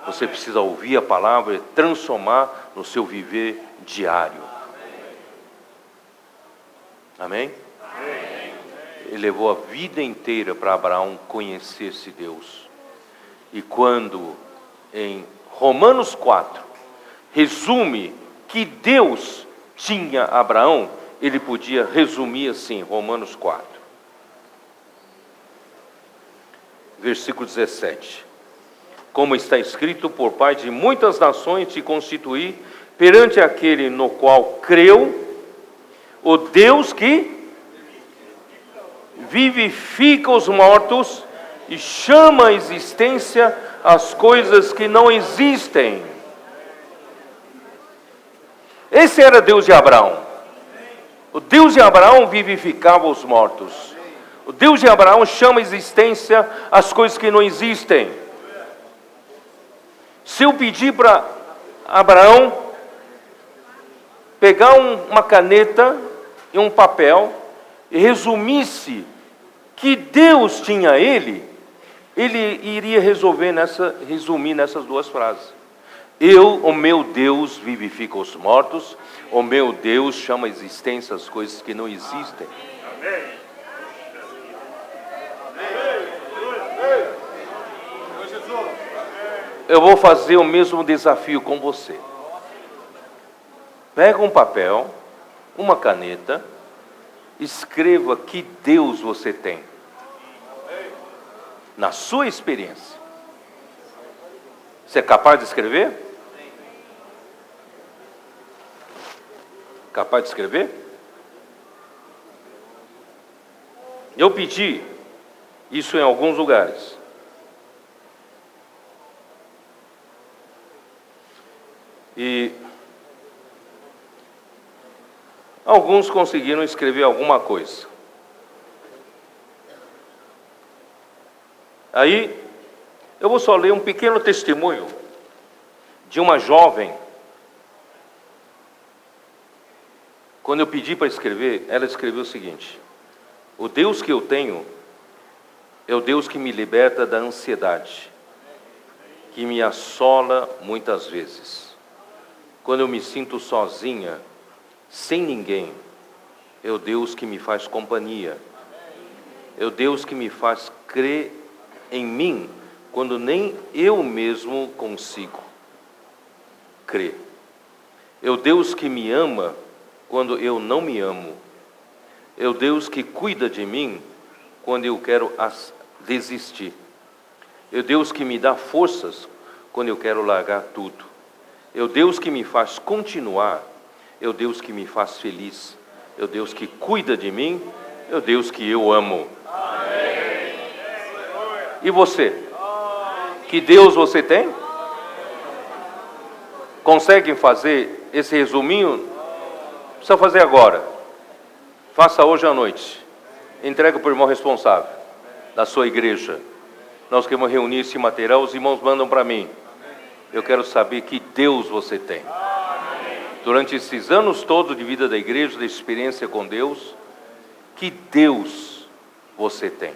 Você precisa ouvir a palavra e transformar no seu viver diário. Amém? Ele levou a vida inteira para Abraão conhecer esse Deus. E quando em Romanos 4 resume que Deus tinha Abraão, ele podia resumir assim, Romanos 4. Versículo 17. Como está escrito, por pai de muitas nações te constituí, perante aquele no qual creu, o Deus que vivifica os mortos e chama à existência as coisas que não existem. Esse era Deus de Abraão. O Deus de Abraão vivificava os mortos. O Deus de Abraão chama à existência as coisas que não existem. Se eu pedir para Abraão pegar uma caneta e um papel e resumisse que Deus tinha ele iria resumir nessas duas frases. O meu Deus, vivifica os mortos, o meu Deus chama à existência as coisas que não existem. Amém. Eu vou fazer o mesmo desafio com você. Pega um papel, uma caneta, escreva que Deus você tem. Na sua experiência. Você é capaz de escrever? Capaz de escrever? Eu pedi isso em alguns lugares. E alguns conseguiram escrever alguma coisa. Aí, eu vou só ler um pequeno testemunho de uma jovem. Quando eu pedi para escrever, ela escreveu o seguinte: o Deus que eu tenho é o Deus que me liberta da ansiedade, que me assola muitas vezes. Quando eu me sinto sozinha, sem ninguém, é o Deus que me faz companhia. É o Deus que me faz crer em mim, quando nem eu mesmo consigo crer. É o Deus que me ama, quando eu não me amo. É o Deus que cuida de mim, quando eu quero desistir. É o Deus que me dá forças, quando eu quero largar tudo. É o Deus que me faz continuar, é o Deus que me faz feliz, é o Deus que cuida de mim, é o Deus que eu amo. Amém. E você? Que Deus você tem? Consegue fazer esse resuminho? Precisa fazer agora. Faça hoje à noite. Entrega para o irmão responsável da sua igreja. Nós queremos reunir esse material, os irmãos mandam para mim. Eu quero saber que Deus você tem. Durante esses anos todos de vida da igreja, da experiência com Deus, que Deus você tem.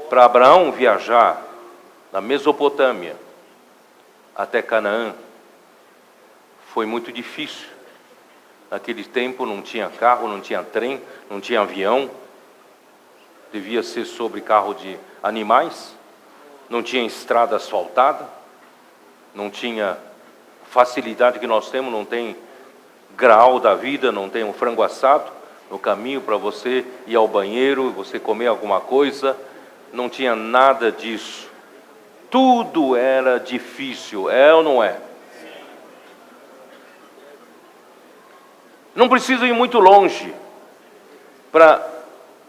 Para Abraão viajar da Mesopotâmia até Canaã, foi muito difícil. Naquele tempo não tinha carro, não tinha trem, não tinha avião. Devia ser sobre carro de animais, não tinha estrada asfaltada, não tinha facilidade que nós temos, não tem grau da vida, não tem um frango assado no caminho para você ir ao banheiro, você comer alguma coisa, não tinha nada disso. Tudo era difícil, é ou não é? Não preciso ir muito longe para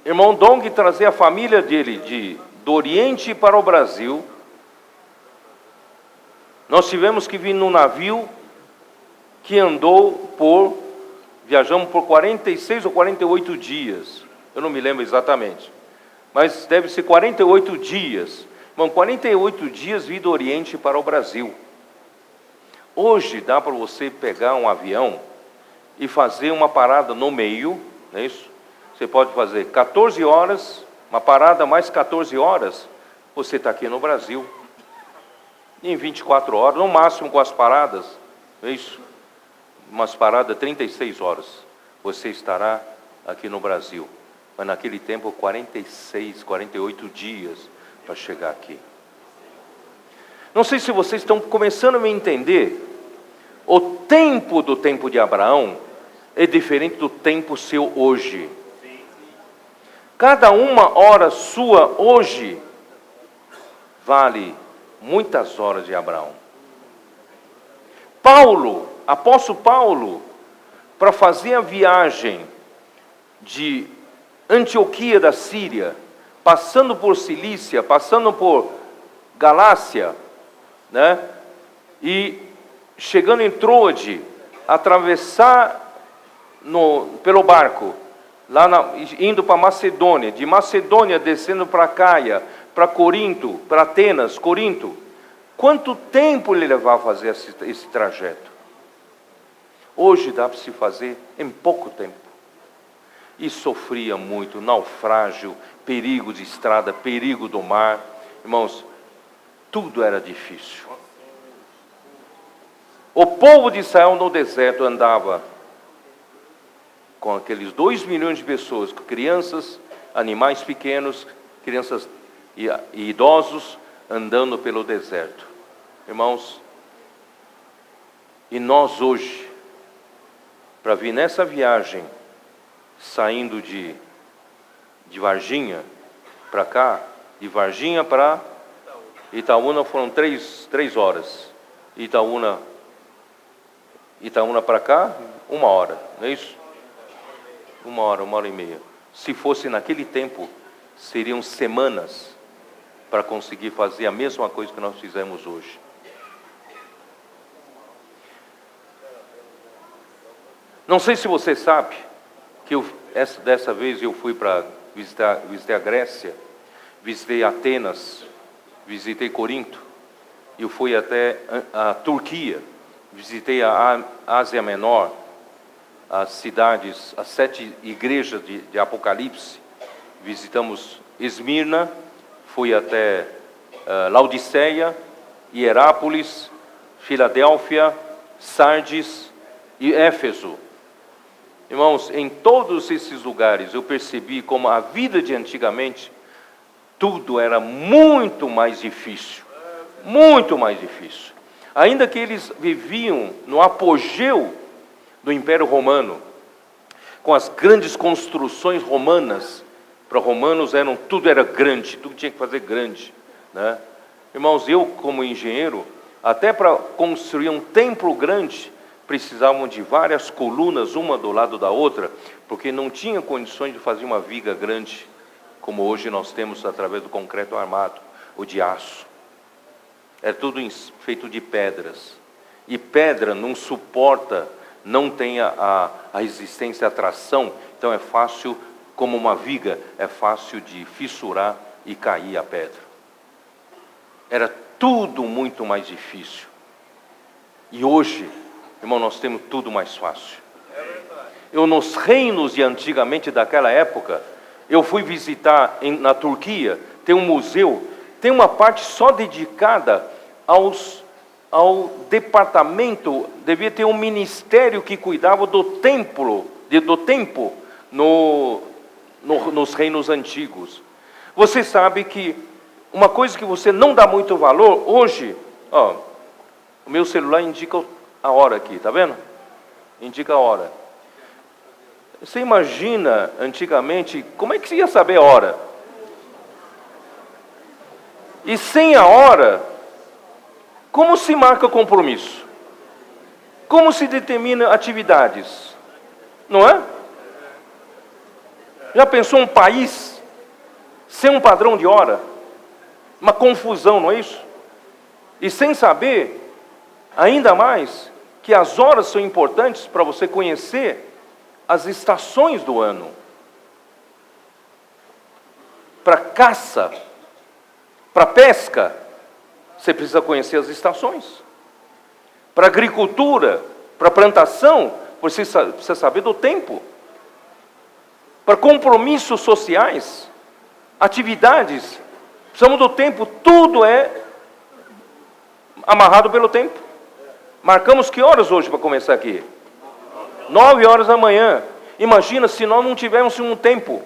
irmão Dong trazer a família dele do Oriente para o Brasil. Nós tivemos que vir num navio que viajamos por 46 ou 48 dias. Eu não me lembro exatamente. Mas deve ser 48 dias. Irmão, 48 dias vir do Oriente para o Brasil. Hoje dá para você pegar um avião e fazer uma parada no meio, não é isso? Você pode fazer 14 horas, uma parada mais 14 horas, você está aqui no Brasil. Em 24 horas, no máximo com as paradas, não é isso? Umas paradas 36 horas, você estará aqui no Brasil. Mas naquele tempo, 46, 48 dias para chegar aqui. Não sei se vocês estão começando a me entender. O tempo do tempo de Abraão é diferente do tempo seu hoje. Cada uma hora sua hoje vale muitas horas de Abraão. Apóstolo Paulo, para fazer a viagem de Antioquia da Síria, passando por Cilícia, passando por Galácia, né? E chegando em Troade, atravessar pelo barco, indo para Macedônia, de Macedônia descendo para Caia, para Corinto, para Atenas, Corinto. Quanto tempo ele levava a fazer esse trajeto? Hoje dá para se fazer em pouco tempo. E sofria muito, naufrágio, perigo de estrada, perigo do mar. Irmãos, tudo era difícil. O povo de Israel no deserto andava com aqueles 2 milhões de pessoas, crianças, animais pequenos, crianças e idosos, andando pelo deserto. Irmãos, e nós hoje, para vir nessa viagem, saindo de Varginha para cá, de Varginha para Itaúna foram 3 horas. Itaúna para cá, 1 hora, não é isso? 1 hora, 1h30. Se fosse naquele tempo, seriam semanas para conseguir fazer a mesma coisa que nós fizemos hoje. Não sei se você sabe que dessa vez eu fui para visitei a Grécia, visitei Atenas, visitei Corinto, eu fui até a Turquia, visitei a Ásia Menor, as cidades, as 7 igrejas de Apocalipse, visitamos Esmirna, fui até Laodiceia, Hierápolis, Filadélfia, Sardes e Éfeso. Irmãos, em todos esses lugares eu percebi como a vida de antigamente, tudo era muito mais difícil. Muito mais difícil. Ainda que eles viviam no apogeu do Império Romano, com as grandes construções romanas, para romanos tudo era grande, tudo tinha que fazer grande, né? Irmãos, eu como engenheiro, até para construir um templo grande, precisavam de várias colunas, uma do lado da outra, porque não tinha condições de fazer uma viga grande, como hoje nós temos através do concreto armado, ou de aço. É tudo feito de pedras. E pedra não suporta, não tem a resistência à tração, então é fácil, como uma viga, é fácil de fissurar e cair a pedra. Era tudo muito mais difícil. E hoje, irmão, nós temos tudo mais fácil. Nos reinos de antigamente daquela época, eu fui visitar na Turquia, tem um museu, tem uma parte só dedicada ao departamento, devia ter um ministério que cuidava do templo, nos reinos antigos. Você sabe que uma coisa que você não dá muito valor, hoje, o meu celular indica a hora aqui, tá vendo? Indica a hora. Você imagina, antigamente, como é que você ia saber a hora? E sem a hora, como se marca compromisso? Como se determina atividades? Não é? Já pensou um país sem um padrão de hora? Uma confusão, não é isso? E sem saber, ainda mais, que as horas são importantes para você conhecer as estações do ano. Para caça, para pesca, você precisa conhecer as estações. Para agricultura, para plantação, você precisa saber do tempo. Para compromissos sociais, atividades, precisamos do tempo. Tudo é amarrado pelo tempo. Marcamos que horas hoje para começar aqui? 9 horas da manhã. Imagina se nós não tivéssemos um tempo.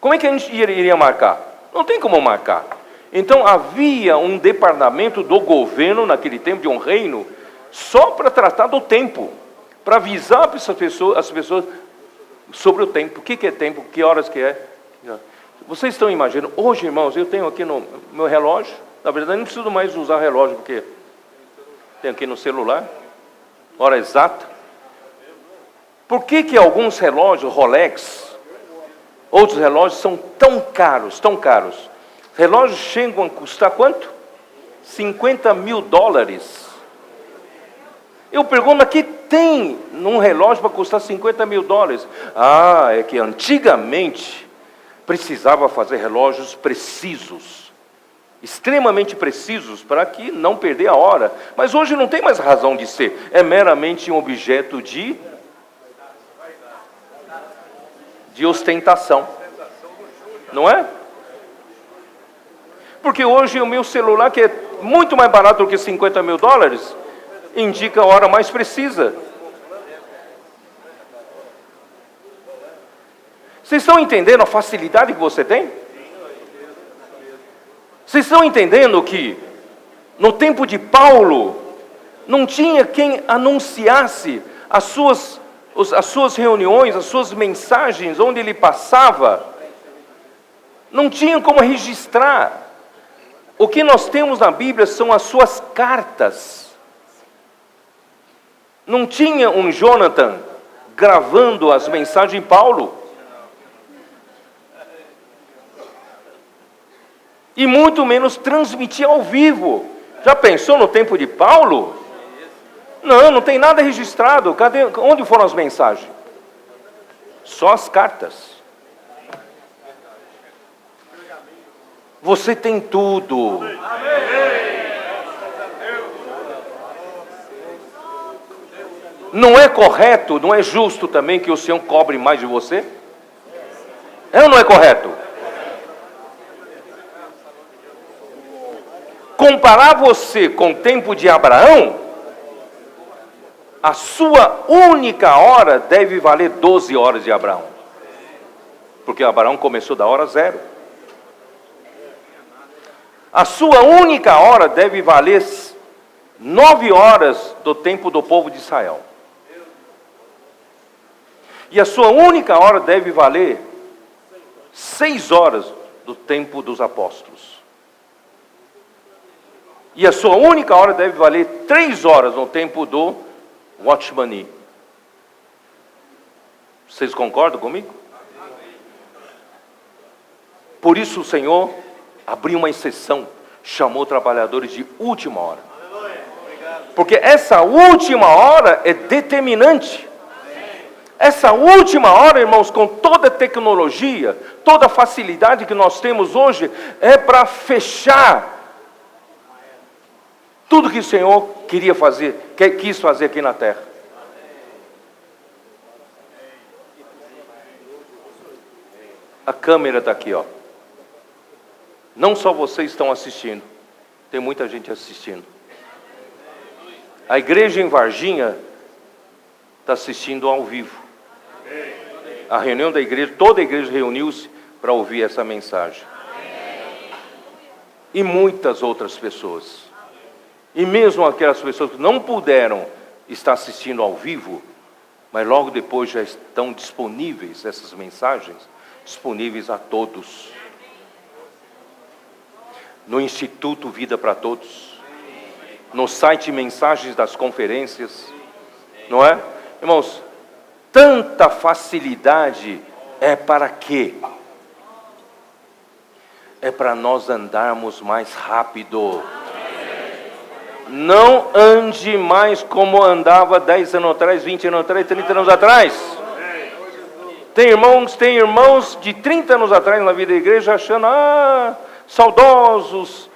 Como é que a gente iria marcar? Não tem como marcar. Então havia um departamento do governo, naquele tempo, de um reino, só para tratar do tempo. Para avisar para as pessoas sobre o tempo. O que é tempo? Que horas que é? Vocês estão imaginando? Hoje, irmãos, eu tenho aqui no meu relógio. Na verdade, eu não preciso mais usar relógio, porque tenho aqui no celular. Hora exata. Por que alguns relógios, Rolex, outros relógios são tão caros, tão caros? Relógios chegam a custar quanto? $50 mil. Eu pergunto, mas que tem num relógio para custar $50 mil? Ah, é que antigamente precisava fazer relógios precisos, extremamente precisos, para que não perder a hora. Mas hoje não tem mais razão de ser. É meramente um objeto de ostentação. Não é? Porque hoje o meu celular, que é muito mais barato do que $50 mil, indica a hora mais precisa. Vocês estão entendendo a facilidade que você tem? Vocês estão entendendo que no tempo de Paulo não tinha quem anunciasse as suas reuniões, as suas mensagens, onde ele passava? Não tinha como registrar. O que nós temos na Bíblia são as suas cartas. Não tinha um Jonathan gravando as mensagens de Paulo. E muito menos transmitir ao vivo. Já pensou no tempo de Paulo? Não tem nada registrado. Onde foram as mensagens? Só as cartas. Você tem tudo. Não é correto, não é justo também que o Senhor cobre mais de você? É ou não é correto? Comparar você com o tempo de Abraão, a sua única hora deve valer 12 horas de Abraão. Porque Abraão começou da hora 0. A sua única hora deve valer 9 horas do tempo do povo de Israel. E a sua única hora deve valer 6 horas do tempo dos apóstolos. E a sua única hora deve valer 3 horas no tempo do Watchman Nee. Vocês concordam comigo? Por isso o Senhor abriu uma exceção, chamou trabalhadores de última hora. Porque essa última hora é determinante. Essa última hora, irmãos, com toda a tecnologia, toda a facilidade que nós temos hoje, é para fechar tudo que o Senhor queria fazer, quis fazer aqui na terra. A câmera está aqui, ó. Não só vocês estão assistindo, tem muita gente assistindo. A igreja em Varginha está assistindo ao vivo. A reunião da igreja, toda a igreja reuniu-se para ouvir essa mensagem. E muitas outras pessoas. E mesmo aquelas pessoas que não puderam estar assistindo ao vivo, mas logo depois já estão disponíveis essas mensagens, disponíveis a todos. No Instituto Vida para Todos, no site Mensagens das Conferências, não é? Irmãos, tanta facilidade é para quê? É para nós andarmos mais rápido. Não ande mais como andava 10 anos atrás, 20 anos atrás, 30 anos atrás. Tem irmãos de 30 anos atrás na vida da igreja achando, saudosos,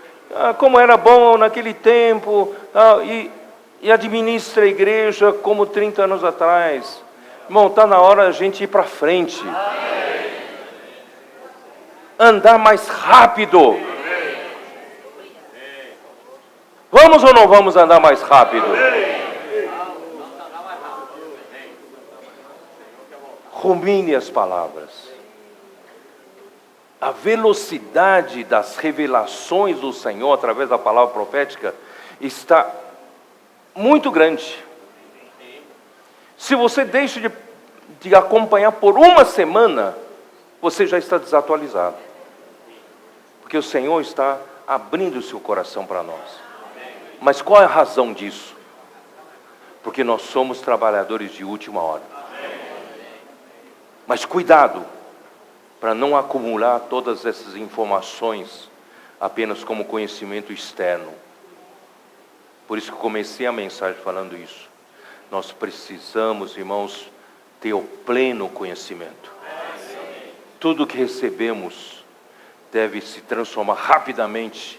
como era bom naquele tempo, e administra a igreja como 30 anos atrás. Irmão, está na hora a gente ir para frente. Andar mais rápido. Vamos ou não vamos andar mais rápido? Rumine as palavras. A velocidade das revelações do Senhor através da palavra profética está muito grande. Se você deixa de acompanhar por uma semana, você já está desatualizado. Porque o Senhor está abrindo o seu coração para nós. Mas qual é a razão disso? Porque nós somos trabalhadores de última hora. Mas cuidado, para não acumular todas essas informações apenas como conhecimento externo. Por isso que comecei a mensagem falando isso. Nós precisamos, irmãos, ter o pleno conhecimento. Tudo que recebemos deve se transformar rapidamente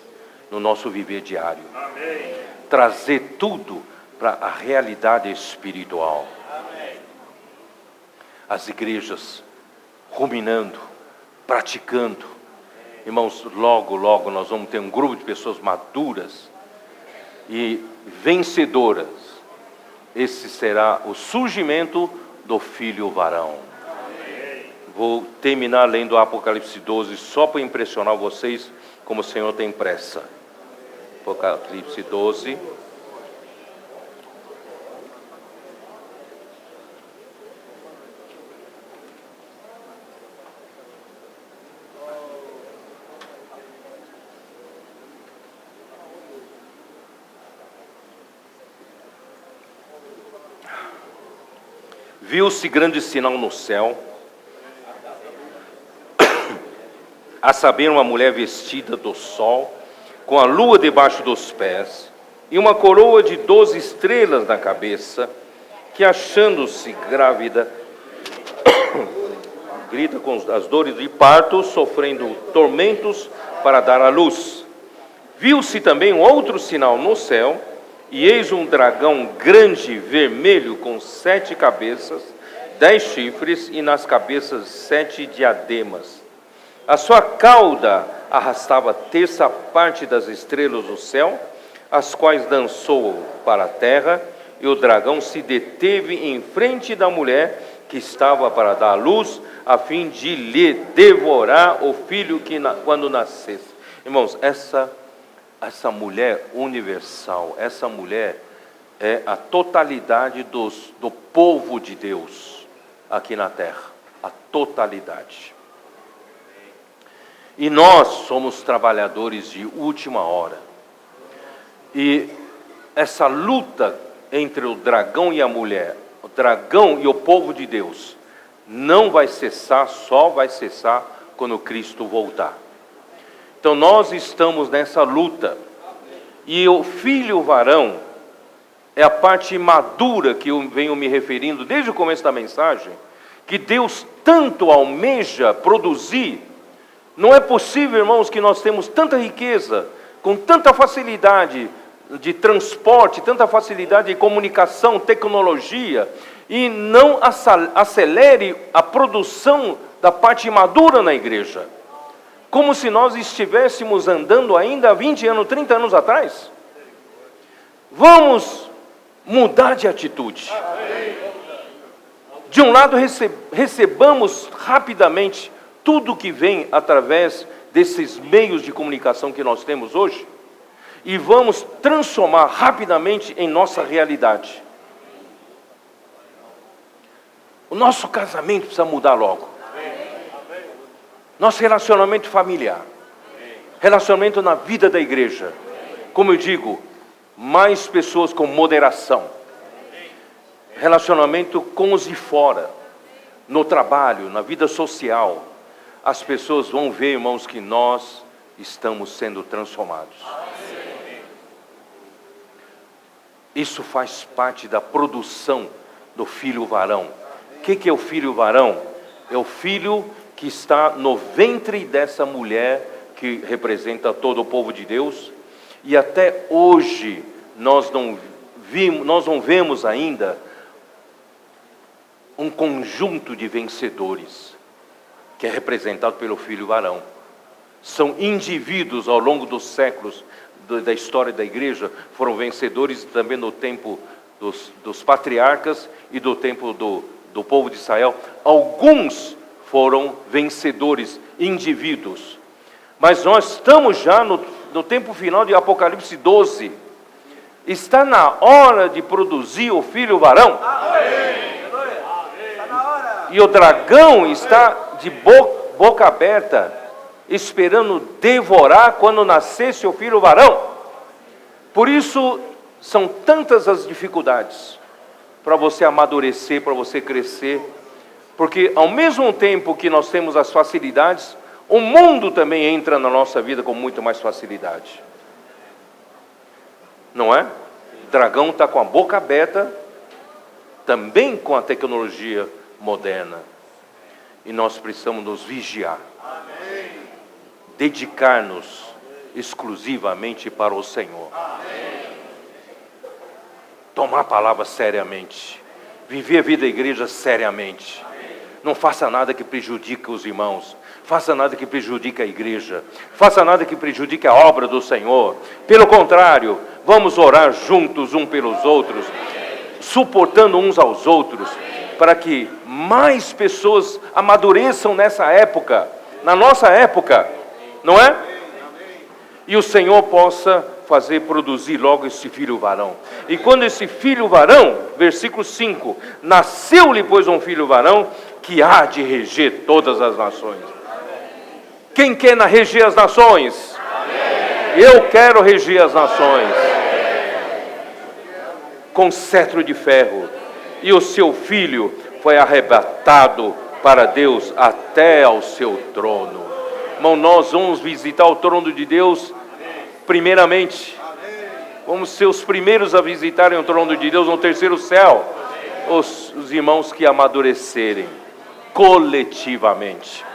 no nosso viver diário. Trazer tudo para a realidade espiritual. As igrejas ruminando, praticando. Irmãos, logo nós vamos ter um grupo de pessoas maduras e vencedoras. Esse será o surgimento do filho varão. Vou terminar lendo o Apocalipse 12 só para impressionar vocês como o Senhor tem pressa. Apocalipse 12. Viu-se grande sinal no céu, a saber, uma mulher vestida do sol, com a lua debaixo dos pés, e uma coroa de 12 estrelas na cabeça, que achando-se grávida, grita com as dores de parto, sofrendo tormentos para dar à luz. Viu-se também um outro sinal no céu, e eis um dragão grande, vermelho, com 7 cabeças, 10 chifres, e nas cabeças 7 diademas. A sua cauda arrastava a terça parte das estrelas do céu, as quais dançou para a terra, e o dragão se deteve em frente da mulher que estava para dar à luz, a fim de lhe devorar o filho quando nascesse. Irmãos, essa mulher universal, essa mulher é a totalidade do povo de Deus aqui na terra, a totalidade. E nós somos trabalhadores de última hora. E essa luta entre o dragão e a mulher, o dragão e o povo de Deus, não vai cessar, só vai cessar quando Cristo voltar. Então nós estamos nessa luta. E o filho varão é a parte madura que eu venho me referindo desde o começo da mensagem, que Deus tanto almeja produzir. Não é possível, irmãos, que nós temos tanta riqueza, com tanta facilidade de transporte, tanta facilidade de comunicação, tecnologia, e não acelere a produção da parte madura na igreja. Como se nós estivéssemos andando ainda há 20 anos, 30 anos atrás. Vamos mudar de atitude. De um lado, recebamos rapidamente tudo que vem através desses meios de comunicação que nós temos hoje, e vamos transformar rapidamente em nossa realidade. O nosso casamento precisa mudar logo. Nosso relacionamento familiar, relacionamento na vida da igreja. Como eu digo, mais pessoas com moderação. relacionamento com os de fora, no trabalho, na vida social, as pessoas vão ver, irmãos, que nós estamos sendo transformados. Isso faz parte da produção do filho varão. O que é o filho varão? É o filho que está no ventre dessa mulher que representa todo o povo de Deus. E até hoje nós não vemos ainda um conjunto de vencedores que é representado pelo filho varão. São indivíduos ao longo dos séculos da história da igreja, foram vencedores também no tempo dos patriarcas e do tempo do povo de Israel. Alguns foram vencedores, indivíduos. Mas nós estamos já no tempo final de Apocalipse 12. Está na hora de produzir o filho varão. E o dragão está de boca aberta, esperando devorar quando nascesse o filho varão. Por isso, são tantas as dificuldades para você amadurecer, para você crescer. Porque ao mesmo tempo que nós temos as facilidades, o mundo também entra na nossa vida com muito mais facilidade. Não é? O dragão está com a boca aberta, também com a tecnologia moderna. E nós precisamos nos vigiar. Dedicar-nos exclusivamente para o Senhor. Tomar a palavra seriamente. Viver a vida da igreja seriamente. Não faça nada que prejudique os irmãos. Faça nada que prejudique a igreja. Faça nada que prejudique a obra do Senhor. Pelo contrário, vamos orar juntos uns pelos outros, suportando uns aos outros, para que mais pessoas amadureçam nessa época, na nossa época, não é? E o Senhor possa fazer produzir logo esse filho varão. E quando esse filho varão, versículo 5, nasceu-lhe, pois, um filho varão, que há de reger todas as nações. Quem quer reger as nações? Eu quero reger as nações. Com cetro de ferro. E o seu filho foi arrebatado para Deus até ao seu trono. Irmão, nós vamos visitar o trono de Deus primeiramente. Vamos ser os primeiros a visitarem o trono de Deus no terceiro céu. Os irmãos que amadurecerem coletivamente.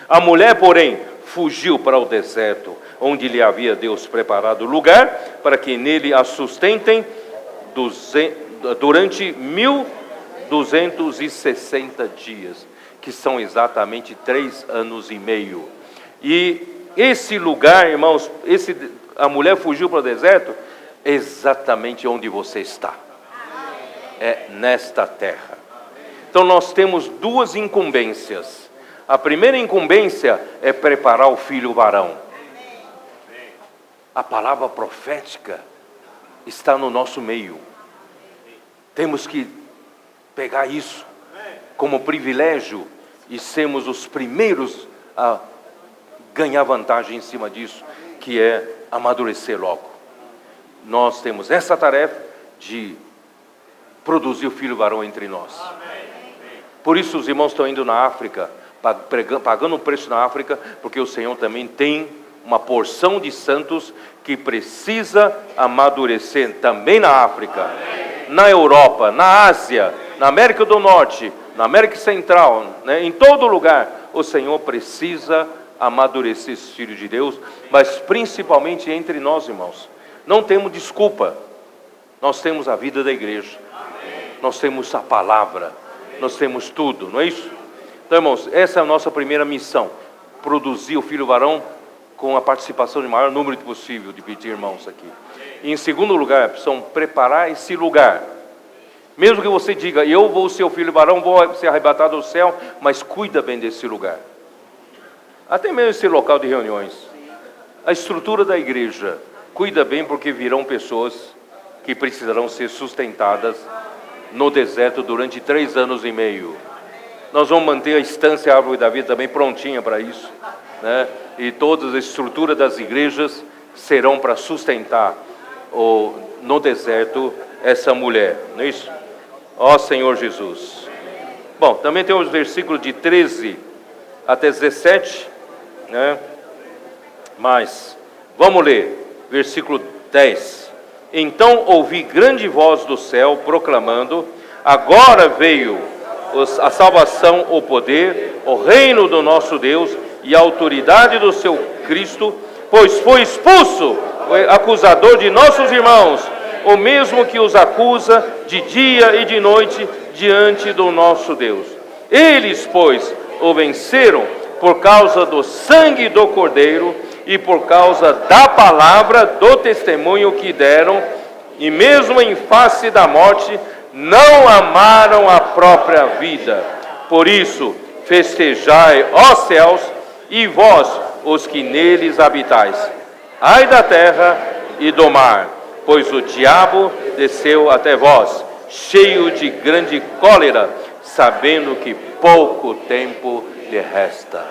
A mulher, porém, fugiu para o deserto, onde lhe havia Deus preparado lugar para que nele a sustentem durante 1260 dias, que são exatamente 3 anos e meio. E esse lugar, irmãos, a mulher fugiu para o deserto, exatamente onde você está. É nesta terra. Então nós temos 2 incumbências. A primeira incumbência é preparar o filho varão. A palavra profética está no nosso meio. Temos que pegar isso como privilégio e sermos os primeiros a ganhar vantagem em cima disso, que é amadurecer logo. Nós temos essa tarefa de produzir o filho varão entre nós. Por isso os irmãos estão indo na África, pagando um preço na África, porque o Senhor também tem uma porção de santos que precisa amadurecer também na África, na Europa, na Ásia, na América do Norte, na América Central, né? Em todo lugar, o Senhor precisa amadurecer esse Filho de Deus, mas principalmente entre nós, irmãos. Não temos desculpa, nós temos a vida da igreja, nós temos a palavra, nós temos tudo, não é isso? Então, irmãos, essa é a nossa primeira missão, produzir o filho varão com a participação de maior número possível de pedir irmãos aqui. E em segundo lugar, precisamos preparar esse lugar. Mesmo que você diga, eu vou ser o filho varão, vou ser arrebatado ao céu, mas cuida bem desse lugar. Até mesmo esse local de reuniões. A estrutura da igreja, cuida bem, porque virão pessoas que precisarão ser sustentadas no deserto durante 3 anos e meio. Nós vamos manter a estância Árvore da Vida também prontinha para isso, né? E todas as estruturas das igrejas serão para sustentar no deserto essa mulher, não é isso? Ó Senhor Jesus. Bom, também tem os versículos de 13 até 17, né? Mas, vamos ler, versículo 10. Então ouvi grande voz do céu proclamando: agora veio a salvação, o poder, o reino do nosso Deus e a autoridade do seu Cristo, pois foi expulso o acusador de nossos irmãos, o mesmo que os acusa de dia e de noite diante do nosso Deus. Eles, pois, o venceram por causa do sangue do Cordeiro e por causa da palavra do testemunho que deram, e mesmo em face da morte, não amaram a própria vida. Por isso, festejai, ó céus, e vós, os que neles habitais. Ai da terra e do mar, pois o diabo desceu até vós, cheio de grande cólera, sabendo que pouco tempo lhe resta.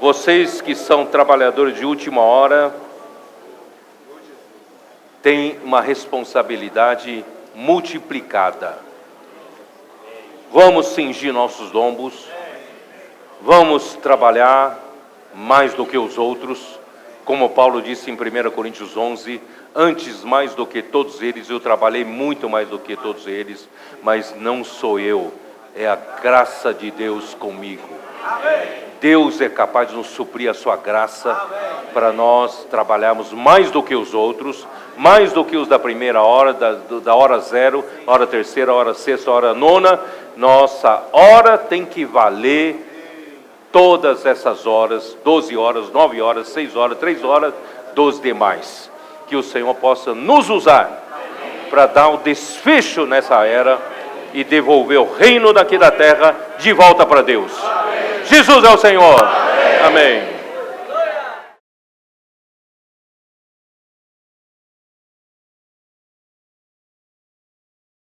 Vocês que são trabalhadores de última hora, têm uma responsabilidade multiplicada. Vamos cingir nossos lombos, vamos trabalhar mais do que os outros, como Paulo disse em 1 Coríntios 11, antes mais do que todos eles, eu trabalhei muito mais do que todos eles, mas não sou eu, é a graça de Deus comigo. Deus é capaz de nos suprir a sua graça para nós trabalharmos mais do que os outros, mais do que os da primeira hora, da hora zero, hora terceira, hora sexta, hora nona. Nossa hora tem que valer todas essas horas, 12 horas, 9 horas, 6 horas, 3 horas dos demais. Que o Senhor possa nos usar para dar o desfecho nessa era e devolver o reino daqui da terra de volta para Deus. Jesus é o Senhor. Amém.